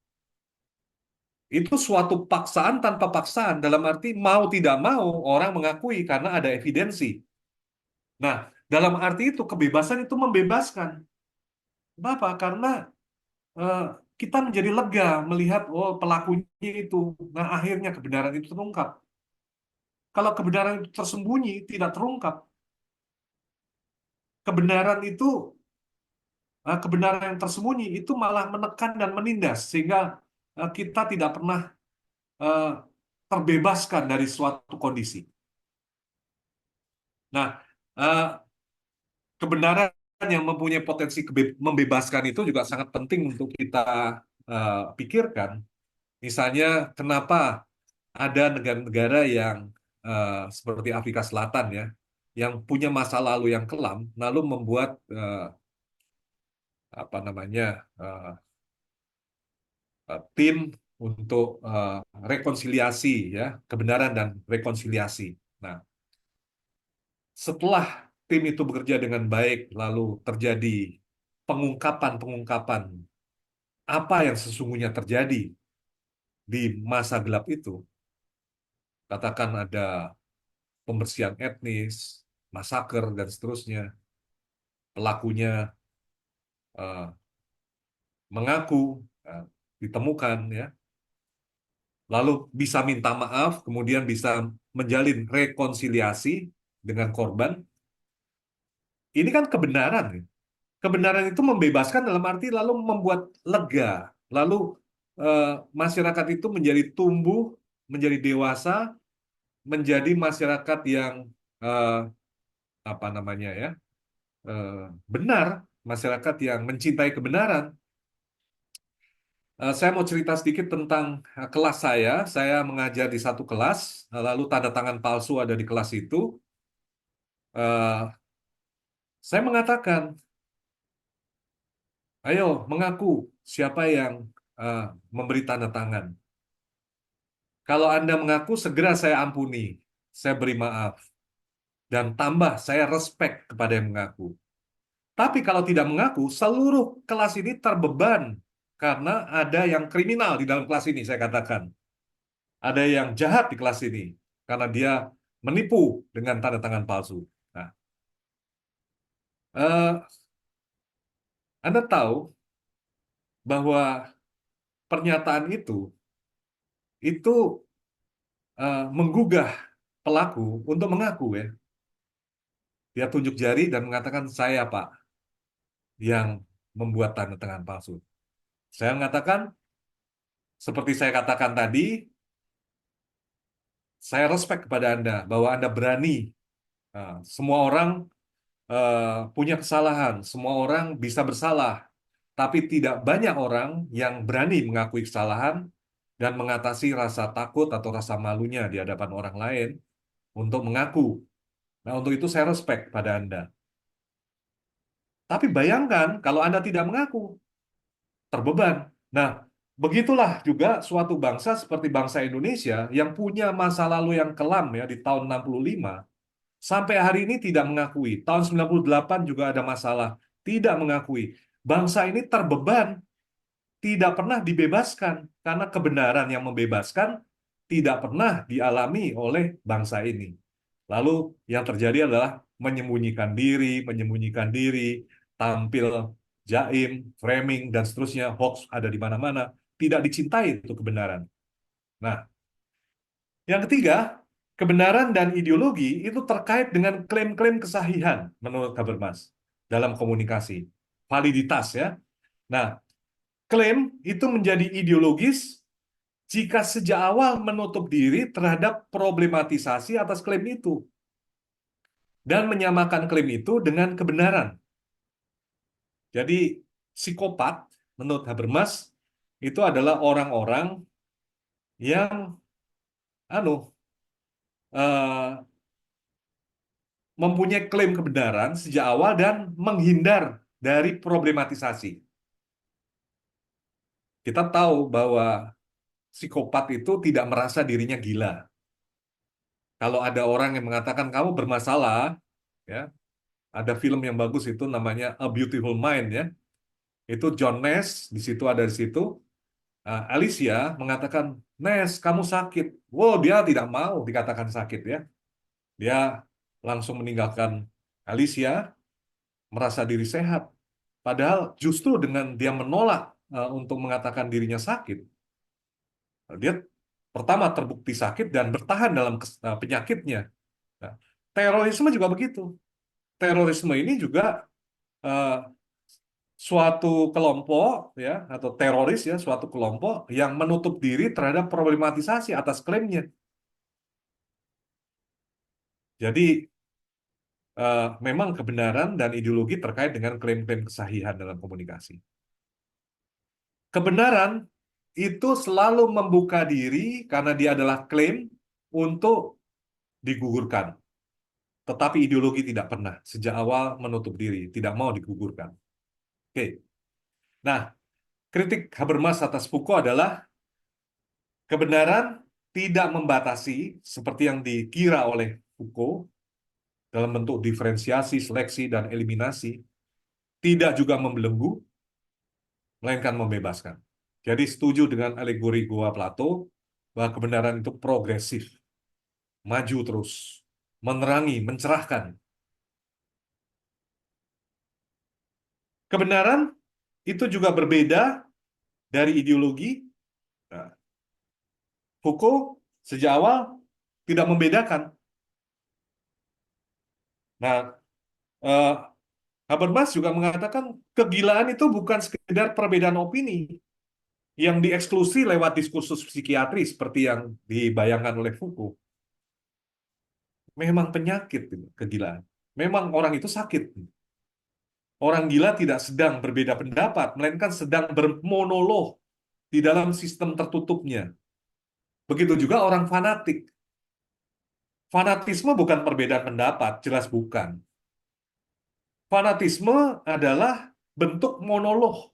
suatu paksaan tanpa paksaan, dalam arti mau tidak mau orang mengakui karena ada evidensi. Nah, dalam arti itu kebebasan itu membebaskan. Kenapa? Karena eh, kita menjadi lega melihat oh pelakunya itu. Nah, akhirnya kebenaran itu terungkap. Kalau kebenaran itu tersembunyi, tidak terungkap. Kebenaran itu, kebenaran yang tersembunyi itu malah menekan dan menindas sehingga kita tidak pernah eh, terbebaskan dari suatu kondisi. Nah, eh, kebenaran yang mempunyai potensi membebaskan itu juga sangat penting untuk kita pikirkan. Misalnya, kenapa ada negara-negara yang seperti Afrika Selatan, ya, yang punya masa lalu yang kelam, lalu membuat apa namanya tim untuk rekonsiliasi, ya, kebenaran dan rekonsiliasi. Nah, setelah tim itu bekerja dengan baik, lalu terjadi pengungkapan-pengungkapan apa yang sesungguhnya terjadi di masa gelap itu, katakan ada pembersihan etnis, masaker, dan seterusnya, pelakunya eh, mengaku, eh, ditemukan, ya, lalu bisa minta maaf, kemudian bisa menjalin rekonsiliasi dengan korban. Ini kan kebenaran, ya. Kebenaran itu membebaskan dalam arti lalu membuat lega, lalu eh, masyarakat itu menjadi tumbuh, menjadi dewasa, menjadi masyarakat yang eh, apa namanya, ya, eh, benar, masyarakat yang mencintai kebenaran. Saya mau cerita sedikit tentang kelas saya. Saya mengajar di satu kelas, lalu tanda tangan palsu ada di kelas itu. Eh, saya mengatakan, ayo mengaku siapa yang eh, memberi tanda tangan. Kalau Anda mengaku, segera saya ampuni, saya beri maaf, dan tambah saya respect kepada yang mengaku. Tapi kalau tidak mengaku, seluruh kelas ini terbeban karena ada yang kriminal di dalam kelas ini, saya katakan. Ada yang jahat di kelas ini karena dia menipu dengan tanda tangan palsu. Nah, eh, Anda tahu bahwa pernyataan itu menggugah pelaku untuk mengaku, ya. Dia tunjuk jari dan mengatakan, saya Pak yang membuat tanda tangan palsu. Saya mengatakan, seperti saya katakan tadi, saya respect kepada Anda bahwa Anda berani. Semua orang punya kesalahan, semua orang bisa bersalah, tapi tidak banyak orang yang berani mengakui kesalahan dan mengatasi rasa takut atau rasa malunya di hadapan orang lain untuk mengaku. Nah, untuk itu saya respect pada Anda. Tapi bayangkan kalau Anda tidak mengaku, terbeban. Nah, begitulah juga suatu bangsa seperti bangsa Indonesia yang punya masa lalu yang kelam, ya, di tahun 65 sampai hari ini tidak mengakui. Tahun 98 juga ada masalah, tidak mengakui. Bangsa ini terbeban, tidak pernah dibebaskan karena kebenaran yang membebaskan tidak pernah dialami oleh bangsa ini. Lalu yang terjadi adalah menyembunyikan diri, tampil jaim, framing, dan seterusnya, hoax ada di mana-mana, tidak dicintai itu kebenaran. Nah, yang ketiga, kebenaran dan ideologi itu terkait dengan klaim-klaim kesahihan menurut Habermas dalam komunikasi, validitas, ya. Nah, klaim itu menjadi ideologis jika sejak awal menutup diri terhadap problematisasi atas klaim itu dan menyamakan klaim itu dengan kebenaran. Jadi, psikopat menurut Habermas itu adalah orang-orang yang anu eh, mempunyai klaim kebenaran sejak awal dan menghindar dari problematisasi. Kita tahu bahwa psikopat itu tidak merasa dirinya gila. Kalau ada orang yang mengatakan kamu bermasalah, ya, ada film yang bagus itu namanya A Beautiful Mind, ya. Itu John Nash di situ ada di situ. Alicia mengatakan, Nash, kamu sakit. Wow, dia tidak mau dikatakan sakit, ya. Dia langsung meninggalkan Alicia, merasa diri sehat. Padahal justru dengan dia menolak untuk mengatakan dirinya sakit, dia pertama terbukti sakit dan bertahan dalam penyakitnya. Nah, terorisme juga begitu. Terorisme ini juga eh, suatu kelompok, ya, atau teroris, ya, suatu kelompok yang menutup diri terhadap problematisasi atas klaimnya. Jadi memang kebenaran dan ideologi terkait dengan klaim-klaim kesahihan dalam komunikasi. Kebenaran itu selalu membuka diri karena dia adalah klaim untuk digugurkan. Tetapi ideologi tidak pernah sejak awal menutup diri, tidak mau digugurkan. Oke. Nah, kritik Habermas atas Foucault adalah kebenaran tidak membatasi seperti yang dikira oleh Foucault dalam bentuk diferensiasi, seleksi, dan eliminasi, tidak juga membelenggu, melainkan membebaskan. Jadi setuju dengan alegori Goa Plato bahwa kebenaran itu progresif, maju terus, menerangi, mencerahkan. Kebenaran itu juga berbeda dari ideologi. Nah, Foucault sejak awal tidak membedakan. Nah, eh, Habermas juga mengatakan kegilaan itu bukan sekedar perbedaan opini yang dieksklusi lewat diskursus psikiatri seperti yang dibayangkan oleh Foucault. Memang penyakit kegilaan. Memang orang itu sakit. Orang gila tidak sedang berbeda pendapat, melainkan sedang bermonolog di dalam sistem tertutupnya. Begitu juga orang fanatik. Fanatisme bukan perbedaan pendapat, jelas bukan. Fanatisme adalah bentuk monolog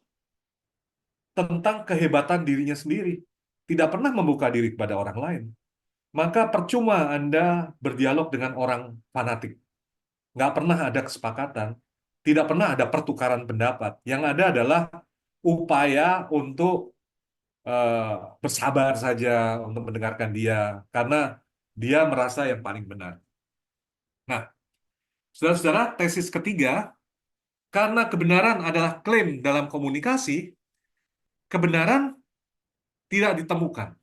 tentang kehebatan dirinya sendiri. Tidak pernah membuka diri kepada orang lain. Maka percuma Anda berdialog dengan orang fanatik. Nggak pernah ada kesepakatan. Tidak pernah ada pertukaran pendapat. Yang ada adalah upaya untuk eh, bersabar saja untuk mendengarkan dia. Karena dia merasa yang paling benar. Nah, saudara-saudara, tesis ketiga, karena kebenaran adalah klaim dalam komunikasi, kebenaran tidak ditemukan,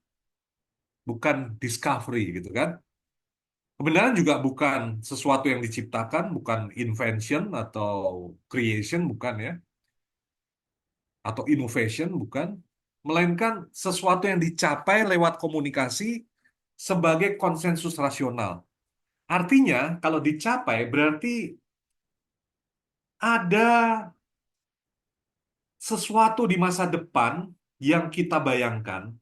bukan discovery gitu kan. Kebenaran juga bukan sesuatu yang diciptakan, bukan invention atau creation, bukan ya, atau innovation, bukan, melainkan sesuatu yang dicapai lewat komunikasi sebagai konsensus rasional. Artinya, kalau dicapai berarti ada sesuatu di masa depan yang kita bayangkan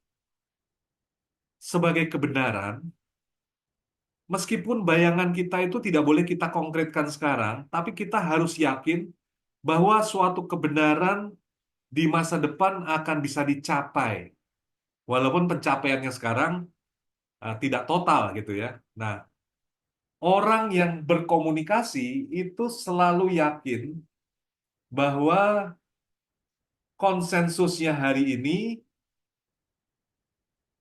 sebagai kebenaran, meskipun bayangan kita itu tidak boleh kita konkretkan sekarang, tapi kita harus yakin bahwa suatu kebenaran di masa depan akan bisa dicapai, walaupun pencapaiannya sekarang tidak total gitu ya. Nah, orang yang berkomunikasi itu selalu yakin bahwa konsensusnya hari ini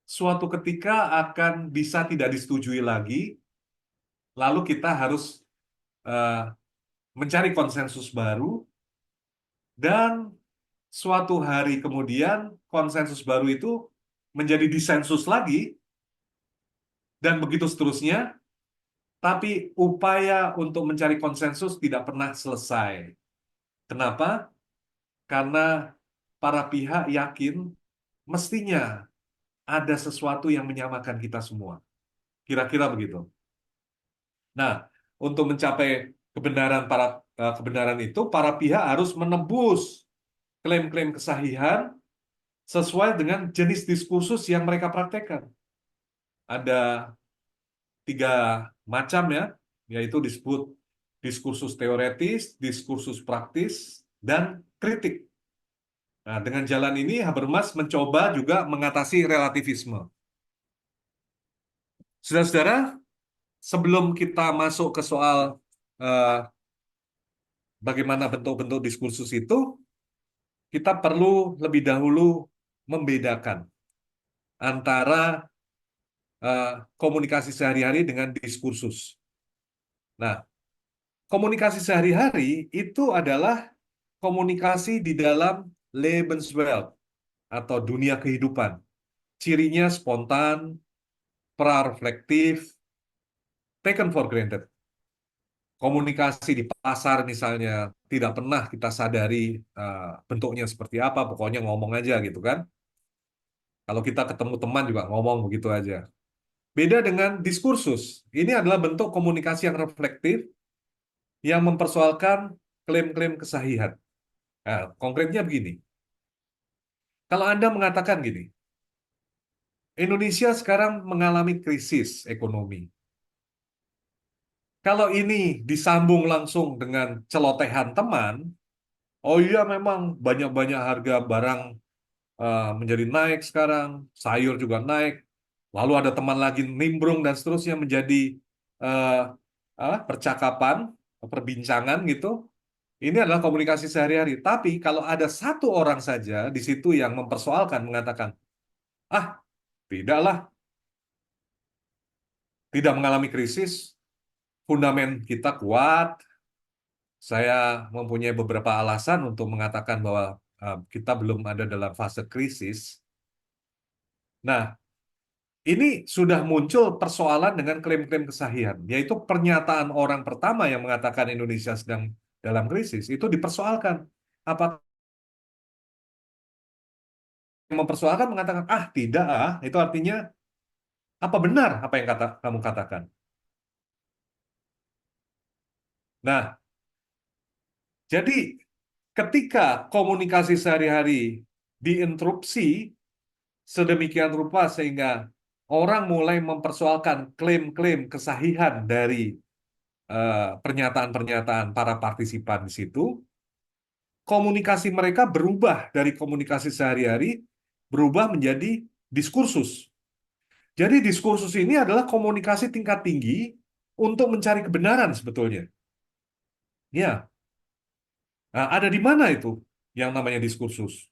suatu ketika akan bisa tidak disetujui lagi, lalu kita harus eh, mencari konsensus baru, dan suatu hari kemudian konsensus baru itu menjadi disensus lagi, dan begitu seterusnya, tapi upaya untuk mencari konsensus tidak pernah selesai. Kenapa? Karena para pihak yakin mestinya ada sesuatu yang menyamakan kita semua. Kira-kira begitu. Nah, untuk mencapai kebenaran itu, para pihak harus menembus klaim-klaim kesahihan sesuai dengan jenis diskursus yang mereka praktekkan. Ada tiga macam ya, yaitu disebut diskursus teoretis, diskursus praktis, dan kritik. Nah, dengan jalan ini Habermas mencoba juga mengatasi relativisme. Saudara-saudara, sebelum kita masuk ke soal eh, bagaimana bentuk-bentuk diskursus itu, kita perlu lebih dahulu membedakan antara eh, komunikasi sehari-hari dengan diskursus. Nah, komunikasi sehari-hari itu adalah komunikasi di dalam Lebenswelt atau dunia kehidupan. Cirinya spontan, prareflektif, taken for granted. Komunikasi di pasar misalnya tidak pernah kita sadari bentuknya seperti apa, pokoknya ngomong aja gitu kan. Kalau kita ketemu teman juga ngomong begitu aja. Beda dengan diskursus. Ini adalah bentuk komunikasi yang reflektif yang mempersoalkan klaim-klaim kesahihan. Nah, konkretnya begini. Kalau Anda mengatakan gini, Indonesia sekarang mengalami krisis ekonomi. Kalau ini disambung langsung dengan celotehan teman, oh iya memang banyak-banyak harga barang menjadi naik sekarang, sayur juga naik, lalu ada teman lagi nimbrung dan seterusnya menjadi eh, percakapan, perbincangan gitu. Ini adalah komunikasi sehari-hari. Tapi kalau ada satu orang saja di situ yang mempersoalkan, mengatakan, ah, tidaklah, tidak mengalami krisis, fundament kita kuat. Saya mempunyai beberapa alasan untuk mengatakan bahwa kita belum ada dalam fase krisis. Nah, ini sudah muncul persoalan dengan klaim-klaim kesahihan, yaitu pernyataan orang pertama yang mengatakan Indonesia sedang dalam krisis, itu dipersoalkan. Apakah yang mempersoalkan mengatakan, ah tidak ah, itu artinya apa benar apa yang kamu katakan? Nah, jadi ketika komunikasi sehari-hari diinterupsi sedemikian rupa sehingga orang mulai mempersoalkan klaim-klaim kesahihan dari pernyataan-pernyataan para partisipan di situ, komunikasi mereka berubah dari komunikasi sehari-hari berubah menjadi diskursus. Jadi diskursus ini adalah komunikasi tingkat tinggi untuk mencari kebenaran sebetulnya. Ya, nah, ada di mana itu yang namanya diskursus?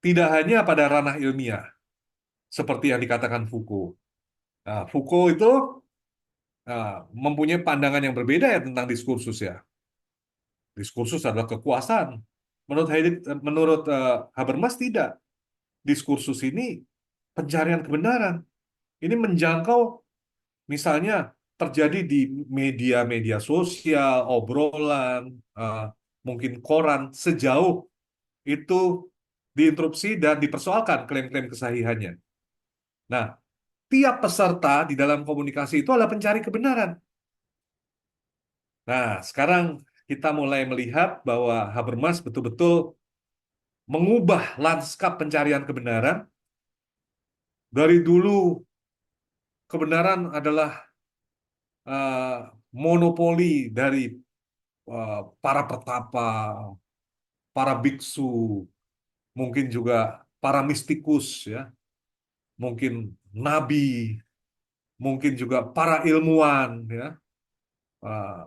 Tidak hanya pada ranah ilmiah, seperti yang dikatakan Foucault. Nah, Foucault itu mempunyai pandangan yang berbeda ya tentang diskursus ya. Diskursus adalah kekuasaan. Menurut Habermas tidak. Diskursus ini pencarian kebenaran. Ini menjangkau misalnya terjadi di media-media sosial, obrolan, eh, mungkin koran, sejauh itu diinterupsi dan dipersoalkan klaim-klaim kesahihannya. Nah, tiap peserta di dalam komunikasi itu adalah pencari kebenaran. Nah, sekarang kita mulai melihat bahwa Habermas betul-betul mengubah lanskap pencarian kebenaran. Dari dulu kebenaran adalah eh, monopoli dari para pertapa, para biksu, mungkin juga para mistikus, ya, mungkin nabi, mungkin juga para ilmuwan, ya, eh,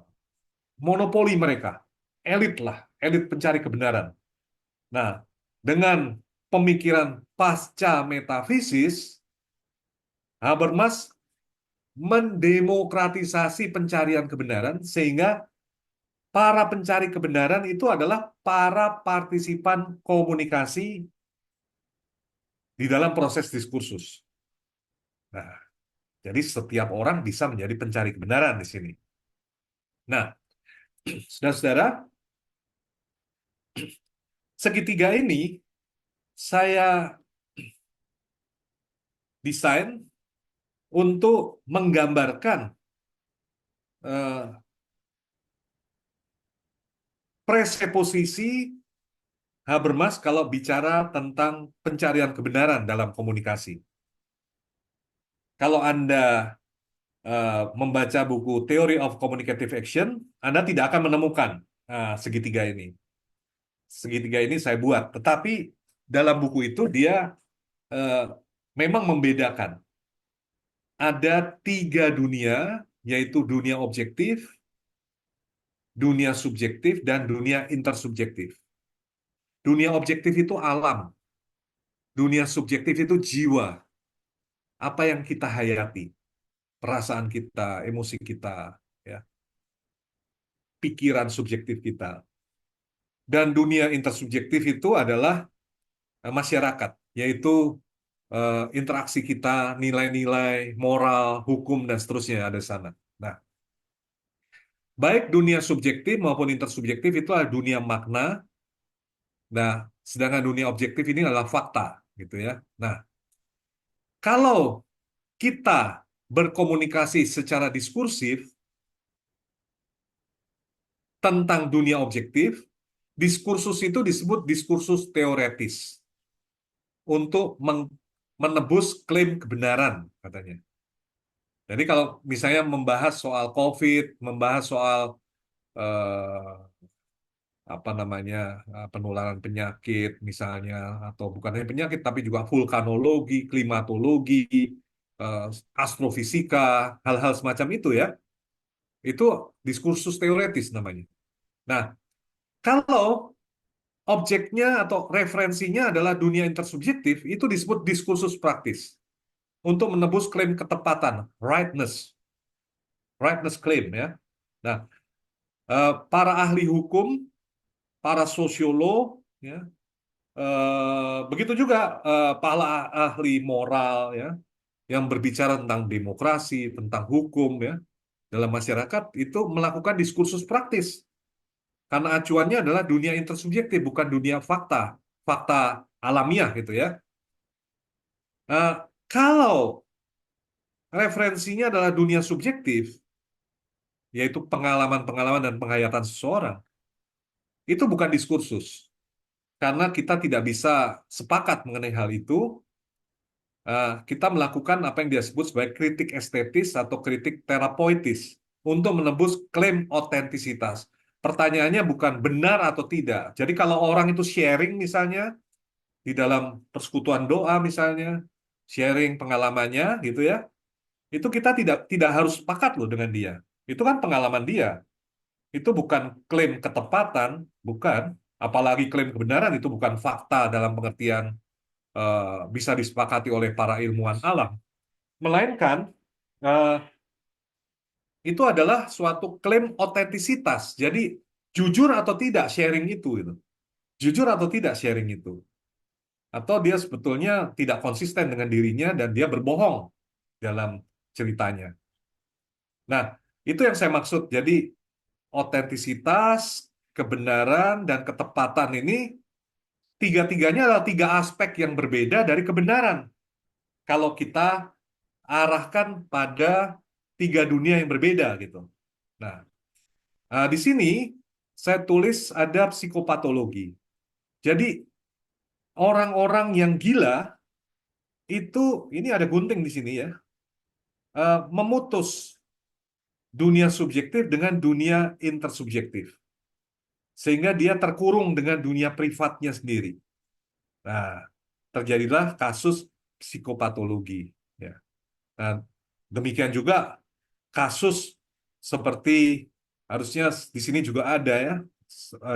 monopoli mereka, elit lah, elit pencari kebenaran. Nah, dengan pemikiran pasca metafisis, Habermas mendemokratisasi pencarian kebenaran sehingga para pencari kebenaran itu adalah para partisipan komunikasi di dalam proses diskursus. Nah, jadi setiap orang bisa menjadi pencari kebenaran di sini. Nah, saudara-saudara, segitiga ini saya desain untuk menggambarkan eh, preseposisi Habermas kalau bicara tentang pencarian kebenaran dalam komunikasi. Kalau Anda membaca buku Theory of Communicative Action, Anda tidak akan menemukan segitiga ini. Segitiga ini saya buat, tetapi dalam buku itu dia eh, memang membedakan. Ada tiga dunia, yaitu dunia objektif, dunia subjektif, dan dunia intersubjektif. Dunia objektif itu alam, dunia subjektif itu jiwa, apa yang kita hayati, perasaan kita, emosi kita, ya, pikiran subjektif kita. Dan dunia intersubjektif itu adalah masyarakat, yaitu interaksi kita, nilai-nilai, moral, hukum, dan seterusnya ada di sana. Nah, baik dunia subjektif maupun intersubjektif itu adalah dunia makna. Nah, sedangkan dunia objektif ini adalah fakta, gitu ya. Nah, kalau kita berkomunikasi secara diskursif tentang dunia objektif, diskursus itu disebut diskursus teoretis untuk menebus klaim kebenaran, katanya. Jadi kalau misalnya membahas soal COVID, membahas soal eh, apa namanya penularan penyakit misalnya, atau bukan hanya penyakit tapi juga vulkanologi, klimatologi, eh, astrofisika, hal-hal semacam itu diskursus teoretis namanya. Nah, kalau objeknya atau referensinya adalah dunia intersubjektif, itu disebut diskursus praktis untuk menebus klaim ketepatan, rightness claim ya. Nah, para ahli hukum, para sosiolog, ya, begitu juga para ahli moral, ya, yang berbicara tentang demokrasi, tentang hukum, ya, dalam masyarakat itu melakukan diskursus praktis karena acuannya adalah dunia intersubjektif, bukan dunia fakta, fakta alamiah gitu ya. Kalau referensinya adalah dunia subjektif, yaitu pengalaman-pengalaman dan penghayatan seseorang, itu bukan diskursus. Karena kita tidak bisa sepakat mengenai hal itu, kita melakukan apa yang dia sebut sebagai kritik estetis atau kritik terapeutis untuk menembus klaim otentisitas. Pertanyaannya bukan benar atau tidak. Jadi kalau orang itu sharing misalnya di dalam persekutuan doa misalnya, sharing pengalamannya gitu ya, itu kita tidak harus sepakat loh dengan dia. Itu kan pengalaman dia. Itu bukan klaim ketepatan, bukan. Apalagi klaim kebenaran itu bukan fakta dalam pengertian bisa disepakati oleh para ilmuwan alam, melainkan eh, itu adalah suatu klaim otentisitas. Jadi jujur atau tidak sharing itu. Jujur atau tidak sharing itu, atau dia sebetulnya tidak konsisten dengan dirinya dan dia berbohong dalam ceritanya. Nah, itu yang saya maksud. Jadi otentisitas, kebenaran, dan ketepatan ini tiga-tiganya adalah tiga aspek yang berbeda dari kebenaran. Kalau kita arahkan pada tiga dunia yang berbeda gitu. Nah, di sini saya tulis ada psikopatologi. Jadi orang-orang yang gila itu ini ada gunting di sini ya, memutus dunia subjektif dengan dunia intersubjektif, sehingga dia terkurung dengan dunia privatnya sendiri. Nah, terjadilah kasus psikopatologi. Ya. Nah, demikian juga kasus seperti harusnya di sini juga ada ya.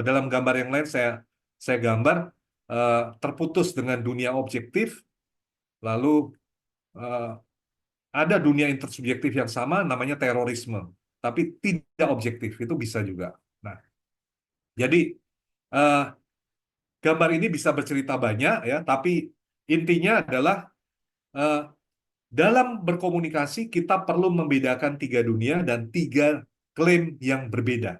Dalam gambar yang lain saya gambar terputus dengan dunia objektif, lalu eh, ada dunia intersubjektif yang sama namanya terorisme, tapi tidak objektif itu bisa juga. Nah, jadi eh, gambar ini bisa bercerita banyak ya, tapi intinya adalah eh, dalam berkomunikasi kita perlu membedakan tiga dunia dan tiga klaim yang berbeda.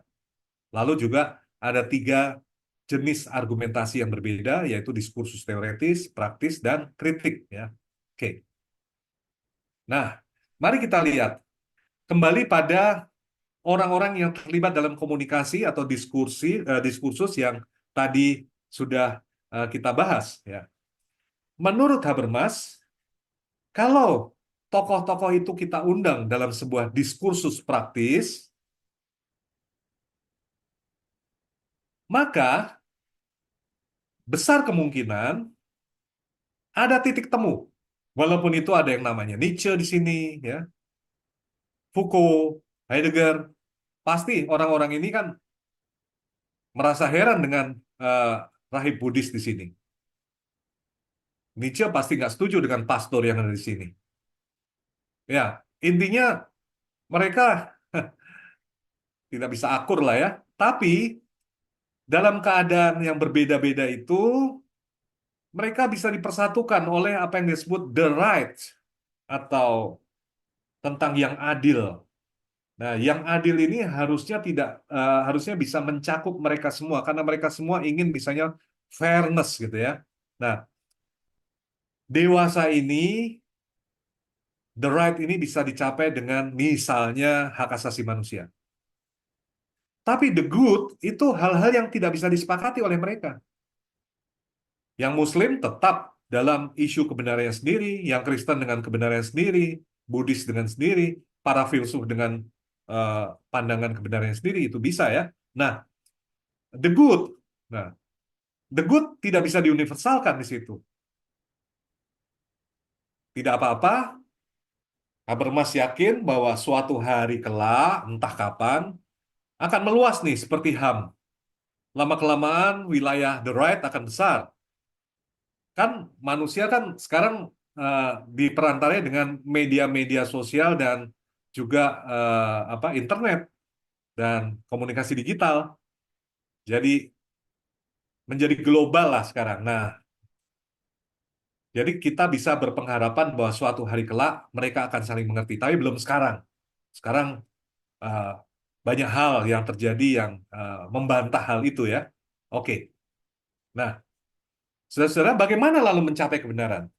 Lalu juga ada tiga jenis argumentasi yang berbeda, yaitu diskursus teoretis, praktis, dan kritik. Ya. Oke. Nah, mari kita lihat kembali pada orang-orang yang terlibat dalam komunikasi atau diskursus yang tadi sudah kita bahas. Ya. Menurut Habermas, kalau tokoh-tokoh itu kita undang dalam sebuah diskursus praktis, maka besar kemungkinan ada titik temu. Walaupun itu ada yang namanya Nietzsche di sini, ya, Foucault, Heidegger, pasti orang-orang ini kan merasa heran dengan eh, rahib Buddhis di sini. Nietzsche pasti nggak setuju dengan pastor yang ada di sini. Ya, intinya mereka tidak bisa akur lah ya. Tapi dalam keadaan yang berbeda-beda itu, mereka bisa dipersatukan oleh apa yang disebut the right atau tentang yang adil. Nah, yang adil ini harusnya tidak harusnya bisa mencakup mereka semua karena mereka semua ingin misalnya fairness gitu ya. Nah, dewasa ini, the right ini bisa dicapai dengan misalnya hak asasi manusia. Tapi the good itu hal-hal yang tidak bisa disepakati oleh mereka. Yang Muslim tetap dalam isu kebenarannya sendiri, yang Kristen dengan kebenarannya sendiri, Buddhis dengan sendiri, para filsuf dengan eh, pandangan kebenarannya sendiri, itu bisa ya. Nah, the good. Nah, the good tidak bisa diuniversalkan di situ. Tidak apa-apa, Habermas yakin bahwa suatu hari kelak, entah kapan, akan meluas nih seperti HAM. Lama-kelamaan wilayah the right akan besar. Kan manusia kan sekarang eh, diperantaranya dengan media-media sosial dan juga internet dan komunikasi digital. Jadi menjadi global lah sekarang. Nah, jadi kita bisa berpengharapan bahwa suatu hari kelak mereka akan saling mengerti. Tapi belum sekarang. Sekarang eh, banyak hal yang terjadi yang membantah hal itu ya. Oke. Nah, saudara-saudara, bagaimana lalu mencapai kebenaran?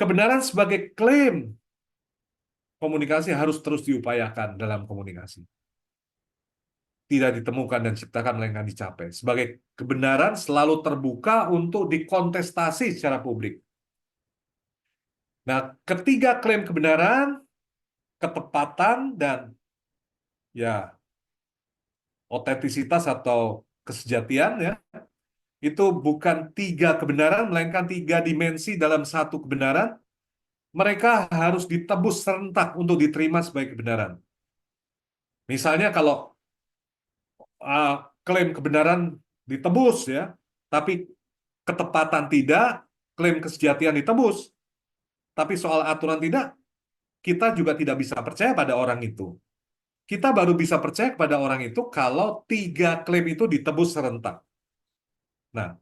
Kebenaran sebagai klaim komunikasi harus terus diupayakan dalam komunikasi. Tidak ditemukan dan diciptakan, melainkan dicapai. Sebagai kebenaran selalu terbuka untuk dikontestasi secara publik. Nah, ketiga klaim kebenaran, ketepatan, dan ya otentisitas atau kesejatian ya, itu bukan tiga kebenaran, melainkan tiga dimensi dalam satu kebenaran. Mereka harus ditebus serentak untuk diterima sebagai kebenaran. Misalnya kalau uh, klaim kebenaran ditebus ya, tapi ketepatan tidak, klaim kesejatian ditebus, tapi soal aturan tidak, kita juga tidak bisa percaya pada orang itu. Kita baru bisa percaya kepada orang itu kalau tiga klaim itu ditebus serentak. Nah,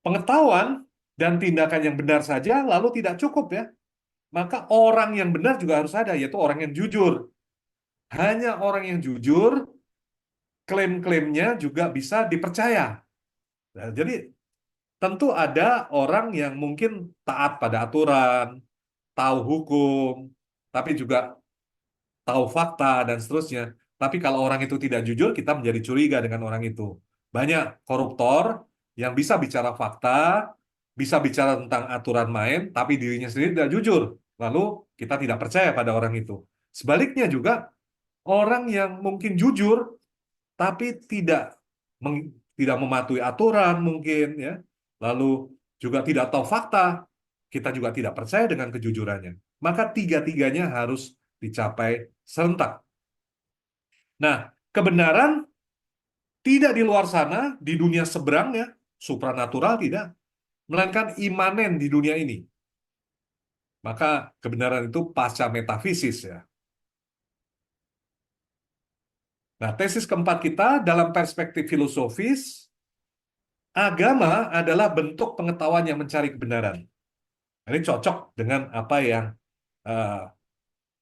pengetahuan dan tindakan yang benar saja lalu tidak cukup ya. Maka orang yang benar juga harus ada, yaitu orang yang jujur. Hanya orang yang jujur, klaim-klaimnya juga bisa dipercaya. Nah, jadi tentu ada orang yang mungkin taat pada aturan, tahu hukum, tapi juga tahu fakta dan seterusnya. Tapi kalau orang itu tidak jujur, kita menjadi curiga dengan orang itu. Banyak koruptor yang bisa bicara fakta, bisa bicara tentang aturan main, tapi dirinya sendiri tidak jujur. Lalu kita tidak percaya pada orang itu. Sebaliknya juga, orang yang mungkin jujur, tapi tidak mematuhi aturan mungkin, ya, lalu juga tidak tahu fakta, kita juga tidak percaya dengan kejujurannya. Maka tiga-tiganya harus dicapai serentak. Nah, kebenaran tidak di luar sana, di dunia seberangnya, supranatural tidak, melainkan imanen di dunia ini. Maka kebenaran itu pasca metafisis ya. Nah, tesis keempat kita dalam perspektif filosofis, agama adalah bentuk pengetahuan yang mencari kebenaran. Ini cocok dengan apa yang uh,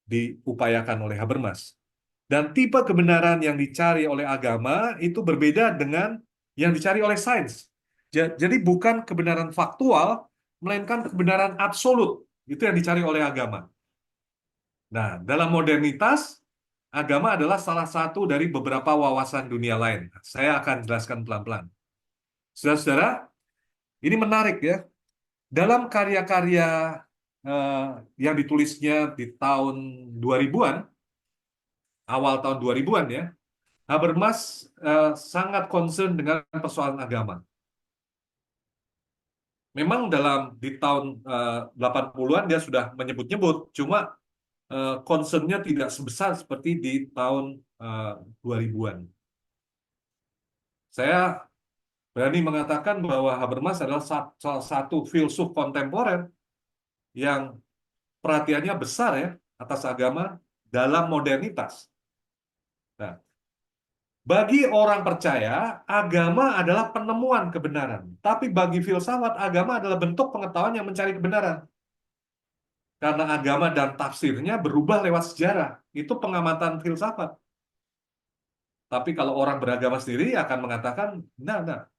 diupayakan oleh Habermas. Dan tipe kebenaran yang dicari oleh agama itu berbeda dengan yang dicari oleh sains. Jadi bukan kebenaran faktual, melainkan kebenaran absolut. Itu yang dicari oleh agama. Nah, dalam modernitas, agama adalah salah satu dari beberapa wawasan dunia lain. Saya akan jelaskan pelan-pelan. Saudara-saudara, ini menarik ya. Dalam karya-karya eh, yang ditulisnya di tahun 2000-an, awal tahun 2000-an ya, Habermas sangat concern dengan persoalan agama. Memang di tahun 80-an dia sudah menyebut-nyebut, cuma concern-nya tidak sebesar seperti di tahun 2000-an. Saya berani mengatakan bahwa Habermas adalah salah satu filsuf kontemporer yang perhatiannya besar ya atas agama dalam modernitas. Nah, bagi orang percaya, agama adalah penemuan kebenaran. Tapi bagi filsafat, agama adalah bentuk pengetahuan yang mencari kebenaran. Karena agama dan tafsirnya berubah lewat sejarah. Itu pengamatan filsafat. Tapi kalau orang beragama sendiri akan mengatakan, nah,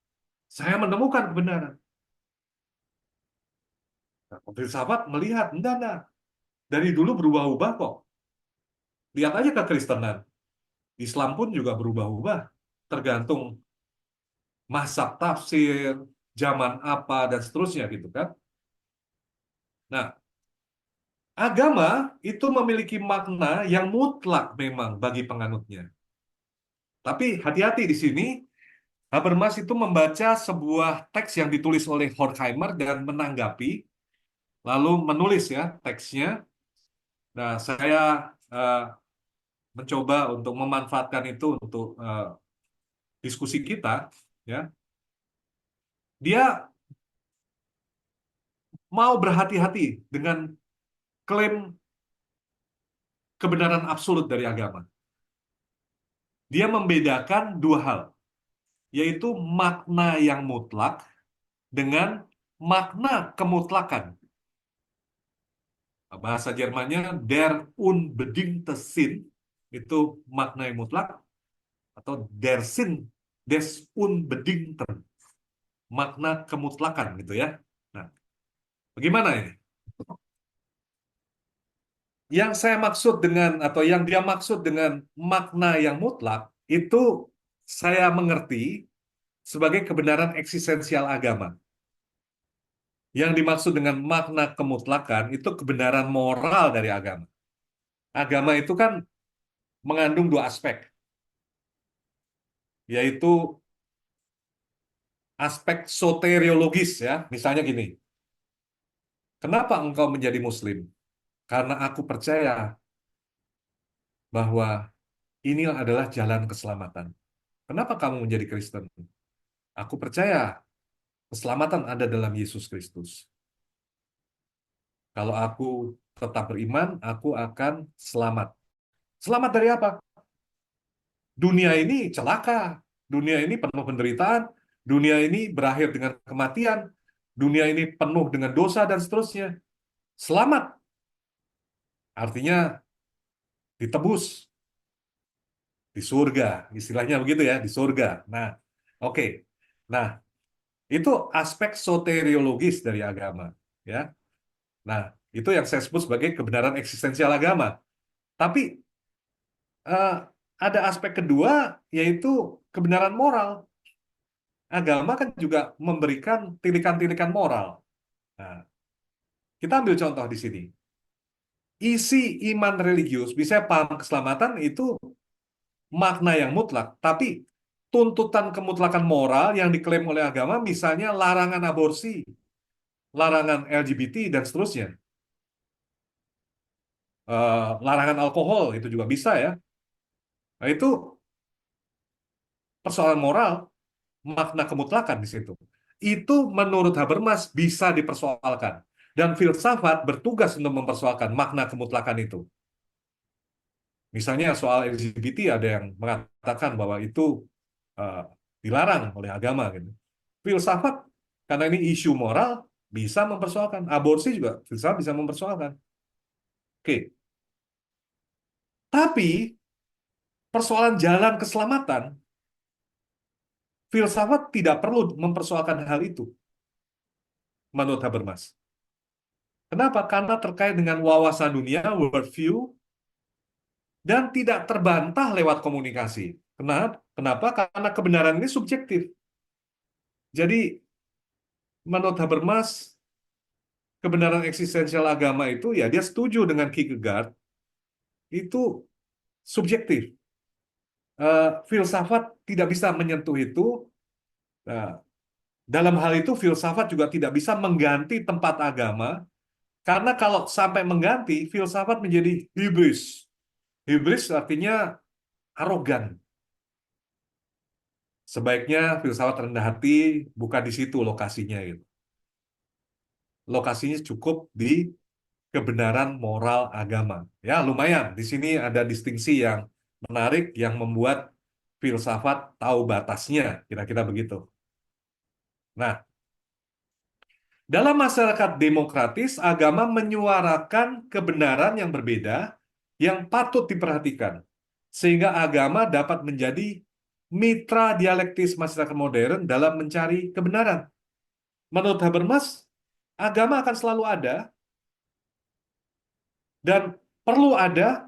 saya menemukan kebenaran. Nah, filsafat melihat, nah, dari dulu berubah-ubah kok. Lihat aja ke Kristenan. Islam pun juga berubah-ubah. Tergantung mazhab tafsir, zaman apa, dan seterusnya gitu kan. Nah, agama itu memiliki makna yang mutlak memang bagi penganutnya. Tapi hati-hati di sini, Habermas itu membaca sebuah teks yang ditulis oleh Horkheimer dan menanggapi, lalu menulis ya teksnya. Nah, saya eh, mencoba untuk memanfaatkan itu untuk diskusi kita. Ya, dia mau berhati-hati dengan klaim kebenaran absolut dari agama. Dia membedakan dua hal, yaitu makna yang mutlak dengan makna kemutlakan. Bahasa Jermannya der unbedingte Sinn, itu makna yang mutlak, atau der Sinn des Unbedingten, makna kemutlakan gitu ya. Nah, bagaimana ini? Yang saya maksud dengan, atau yang dia maksud dengan makna yang mutlak, itu saya mengerti sebagai kebenaran eksistensial agama. Yang dimaksud dengan makna kemutlakan itu kebenaran moral dari agama. Agama itu kan mengandung dua aspek, yaitu aspek soteriologis ya. Misalnya gini, kenapa engkau menjadi Muslim? Karena aku percaya bahwa inilah adalah jalan keselamatan. Kenapa kamu menjadi Kristen? Aku percaya keselamatan ada dalam Yesus Kristus. Kalau aku tetap beriman, aku akan selamat. Selamat dari apa? Dunia ini celaka, dunia ini penuh penderitaan, dunia ini berakhir dengan kematian, dunia ini penuh dengan dosa dan seterusnya. Selamat, artinya ditebus di surga, istilahnya begitu ya, di surga. Nah, oke. Nah, itu aspek soteriologis dari agama, ya. Nah, itu yang saya sebut sebagai kebenaran eksistensial agama. Tapi eh, ada aspek kedua, yaitu kebenaran moral. Agama kan juga memberikan tilikan-tilikan moral. Nah, kita ambil contoh di sini. Isi iman religius, bisa paham keselamatan itu makna yang mutlak, tapi tuntutan kemutlakan moral yang diklaim oleh agama, misalnya larangan aborsi, larangan LGBT, dan seterusnya. Larangan alkohol, itu juga bisa ya. Nah, itu persoalan moral, makna kemutlakan di situ. Itu menurut Habermas bisa dipersoalkan. Dan filsafat bertugas untuk mempersoalkan makna kemutlakan itu. Misalnya soal LGBT ada yang mengatakan bahwa itu uh, dilarang oleh agama gitu. Filsafat karena ini isu moral bisa mempersoalkan. Aborsi juga filsafat bisa mempersoalkan. Oke. Tapi persoalan jalan keselamatan, filsafat tidak perlu mempersoalkan hal itu menurut Habermas. Kenapa? Karena terkait dengan wawasan dunia, worldview, dan tidak terbantah lewat komunikasi. Kenapa? Kenapa? Karena kebenaran ini subjektif. Jadi, menurut Habermas, kebenaran eksistensial agama itu, ya dia setuju dengan Kierkegaard, itu subjektif. Filsafat tidak bisa menyentuh itu. Nah, dalam hal itu filsafat juga tidak bisa mengganti tempat agama, karena kalau sampai mengganti, filsafat menjadi hibris. Hibris artinya arogan. Sebaiknya filsafat rendah hati, bukan di situ lokasinya gitu. Lokasinya cukup di kebenaran moral agama. Ya, lumayan. Di sini ada distingsi yang menarik yang membuat filsafat tahu batasnya, kira-kira begitu. Nah, dalam masyarakat demokratis, agama menyuarakan kebenaran yang berbeda yang patut diperhatikan, sehingga agama dapat menjadi mitra dialektis masyarakat modern dalam mencari kebenaran. Menurut Habermas, agama akan selalu ada dan perlu ada,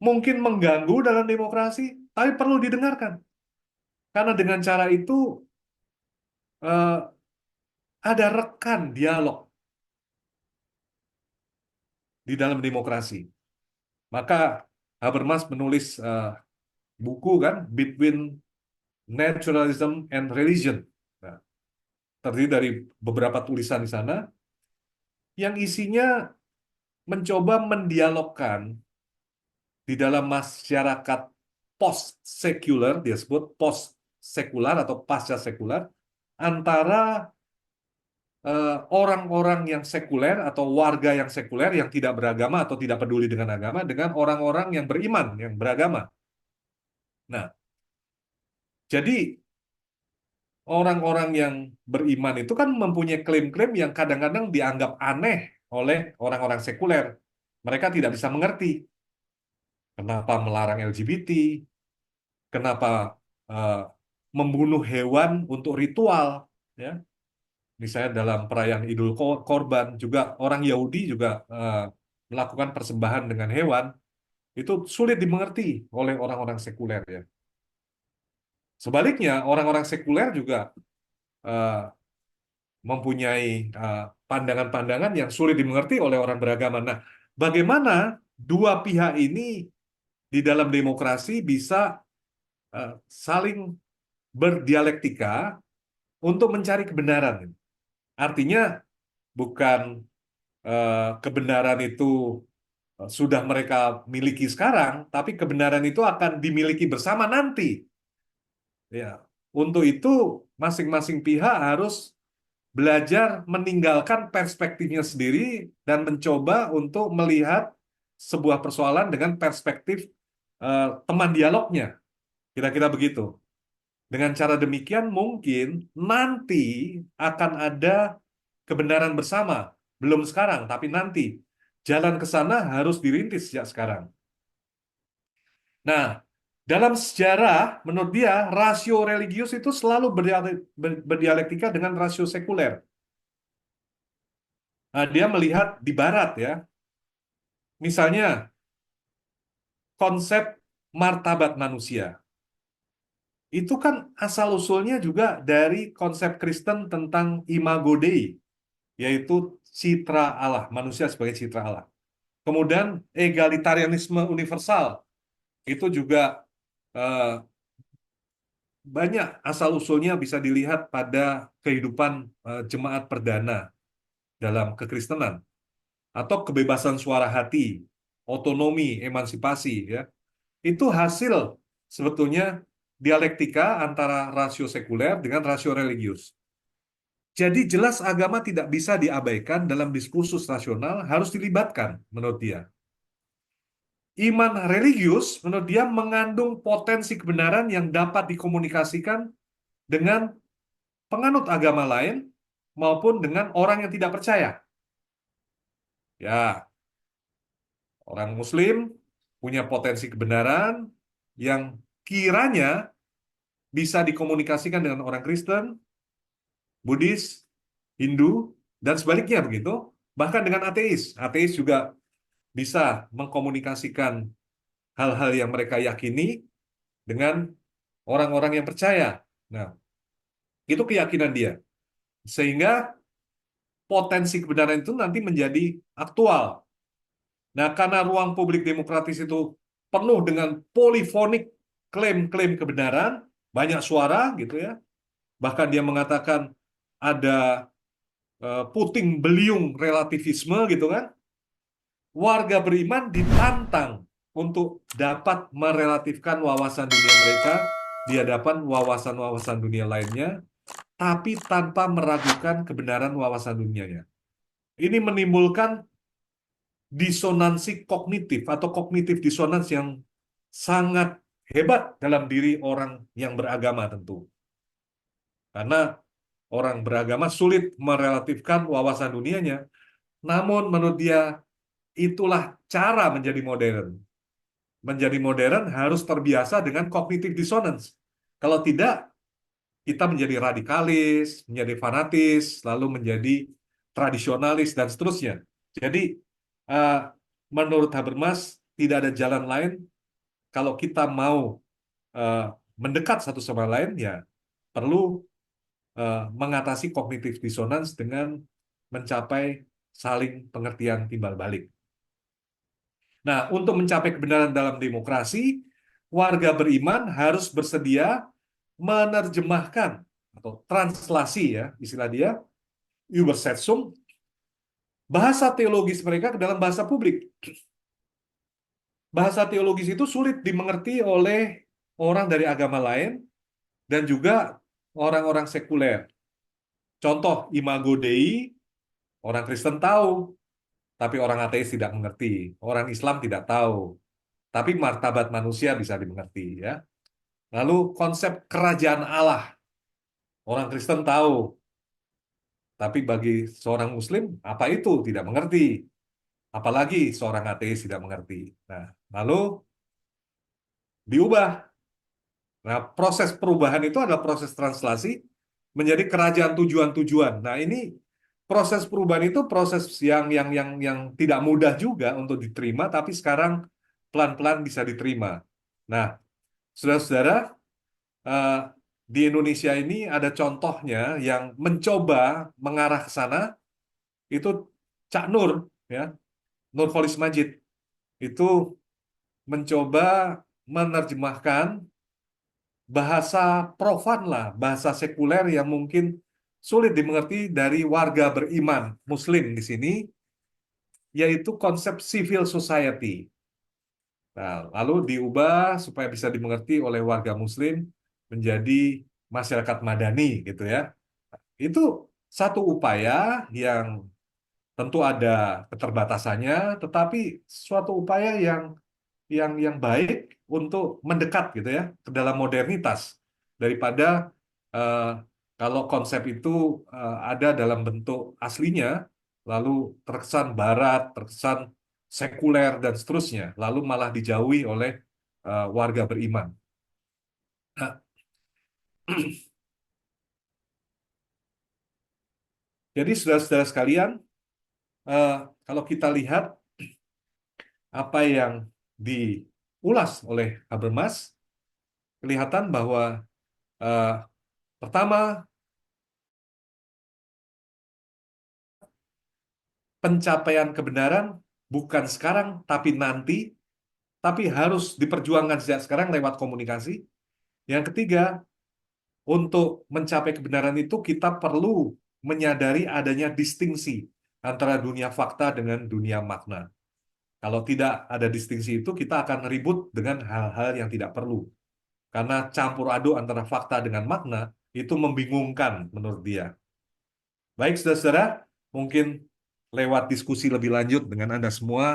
mungkin mengganggu dalam demokrasi, tapi perlu didengarkan. Karena dengan cara itu ada rekan dialog di dalam demokrasi. Maka Habermas menulis buku kan, Between Naturalism and Religion. Nah, terdiri dari beberapa tulisan di sana yang isinya mencoba mendialogkan di dalam masyarakat post-sekular, dia sebut post-sekular atau pasca-sekular, antara orang-orang yang sekuler atau warga yang sekuler yang tidak beragama atau tidak peduli dengan agama dengan orang-orang yang beriman, yang beragama. Nah, jadi orang-orang yang beriman itu kan mempunyai klaim-klaim yang kadang-kadang dianggap aneh oleh orang-orang sekuler. Mereka tidak bisa mengerti kenapa melarang LGBT, kenapa eh, membunuh hewan untuk ritual, ya. Misalnya dalam perayaan Idul Korban juga orang Yahudi juga melakukan persembahan dengan hewan, itu sulit dimengerti oleh orang-orang sekuler, ya. Sebaliknya orang-orang sekuler juga eh, mempunyai pandangan-pandangan yang sulit dimengerti oleh orang beragama. Nah, bagaimana dua pihak ini di dalam demokrasi bisa saling berdialektika untuk mencari kebenaran? Artinya bukan kebenaran itu sudah mereka miliki sekarang, tapi kebenaran itu akan dimiliki bersama nanti. Ya, untuk itu masing-masing pihak harus belajar meninggalkan perspektifnya sendiri dan mencoba untuk melihat sebuah persoalan dengan perspektif teman dialognya. Kira-kira begitu. Dengan cara demikian mungkin nanti akan ada kebenaran bersama. Belum sekarang, tapi nanti. Jalan ke sana harus dirintis sejak sekarang. Nah, dalam sejarah, menurut dia, rasio religius itu selalu berdialektika dengan rasio sekuler. Nah, dia melihat di barat, ya. Misalnya, konsep martabat manusia. Itu kan asal-usulnya juga dari konsep Kristen tentang imago Dei, yaitu citra Allah, manusia sebagai citra Allah. Kemudian egalitarianisme universal, itu juga eh, banyak asal-usulnya bisa dilihat pada kehidupan jemaat perdana dalam kekristenan. Atau kebebasan suara hati, otonomi, emansipasi, ya. Itu hasil sebetulnya dialektika antara rasio sekuler dengan rasio religius. Jadi jelas agama tidak bisa diabaikan dalam diskursus rasional, harus dilibatkan menurut dia. Iman religius menurut dia mengandung potensi kebenaran yang dapat dikomunikasikan dengan penganut agama lain maupun dengan orang yang tidak percaya. Ya, orang Muslim punya potensi kebenaran yang kiranya bisa dikomunikasikan dengan orang Kristen, Buddhis, Hindu, dan sebaliknya begitu. Bahkan dengan ateis. Ateis juga bisa mengkomunikasikan hal-hal yang mereka yakini dengan orang-orang yang percaya. Nah, itu keyakinan dia. Sehingga potensi kebenaran itu nanti menjadi aktual. Nah, karena ruang publik demokratis itu penuh dengan polifonik klaim-klaim kebenaran, banyak suara gitu ya. Bahkan dia mengatakan ada puting beliung relativisme gitu kan. Warga beriman ditantang untuk dapat merelatifkan wawasan dunia mereka di hadapan wawasan-wawasan dunia lainnya, tapi tanpa meragukan kebenaran wawasan dunianya. Ini menimbulkan disonansi kognitif atau kognitif disonans yang sangat hebat dalam diri orang yang beragama tentu. Karena orang beragama sulit merelatifkan wawasan dunianya, namun menurut dia itulah cara menjadi modern. Menjadi modern harus terbiasa dengan cognitive dissonance. Kalau tidak, kita menjadi radikalis, menjadi fanatis, lalu menjadi tradisionalis, dan seterusnya. Jadi, eh, menurut Habermas, tidak ada jalan lain kalau kita mau eh, mendekat satu sama lain, ya perlu mengatasi cognitive dissonance dengan mencapai saling pengertian timbal balik. Nah, untuk mencapai kebenaran dalam demokrasi, warga beriman harus bersedia menerjemahkan atau translasi ya istilah dia Übersetzung bahasa teologis mereka ke dalam bahasa publik. Bahasa teologis itu sulit dimengerti oleh orang dari agama lain dan juga orang-orang sekuler. Contoh Imago Dei, orang Kristen tahu, tapi orang ateis tidak mengerti. Orang Islam tidak tahu, tapi martabat manusia bisa dimengerti ya. Lalu konsep kerajaan Allah, orang Kristen tahu, tapi bagi seorang Muslim apa itu tidak mengerti. Apalagi seorang ateis tidak mengerti. Nah, lalu diubah. Nah, proses perubahan itu adalah proses translasi menjadi kerajaan tujuan-tujuan. Nah, ini proses perubahan itu proses yang tidak mudah juga untuk diterima, tapi sekarang pelan-pelan bisa diterima. Nah, saudara-saudara, eh, di Indonesia ini ada contohnya yang mencoba mengarah ke sana, itu Cak Nur, ya, Nurholis Majid, itu mencoba menerjemahkan bahasa profan lah, bahasa sekuler yang mungkin sulit dimengerti dari warga beriman Muslim di sini, yaitu konsep civil society. Nah, lalu diubah supaya bisa dimengerti oleh warga Muslim menjadi masyarakat madani gitu ya. Itu satu upaya yang tentu ada keterbatasannya, tetapi suatu upaya yang baik untuk mendekat gitu ya ke dalam modernitas daripada eh, kalau konsep itu ada dalam bentuk aslinya lalu terkesan barat, terkesan sekuler dan seterusnya, lalu malah dijauhi oleh warga beriman. Nah, jadi saudara-saudara sekalian, eh, kalau kita lihat apa yang diulas oleh Habermas, kelihatan bahwa eh, pertama, pencapaian kebenaran bukan sekarang, tapi nanti, tapi harus diperjuangkan sejak sekarang lewat komunikasi. Yang ketiga, untuk mencapai kebenaran itu kita perlu menyadari adanya distingsi antara dunia fakta dengan dunia makna. Kalau tidak ada distingsi itu, kita akan ribut dengan hal-hal yang tidak perlu. Karena campur aduk antara fakta dengan makna itu membingungkan menurut dia. Baik, saudara-saudara, mungkin lewat diskusi lebih lanjut dengan Anda semua,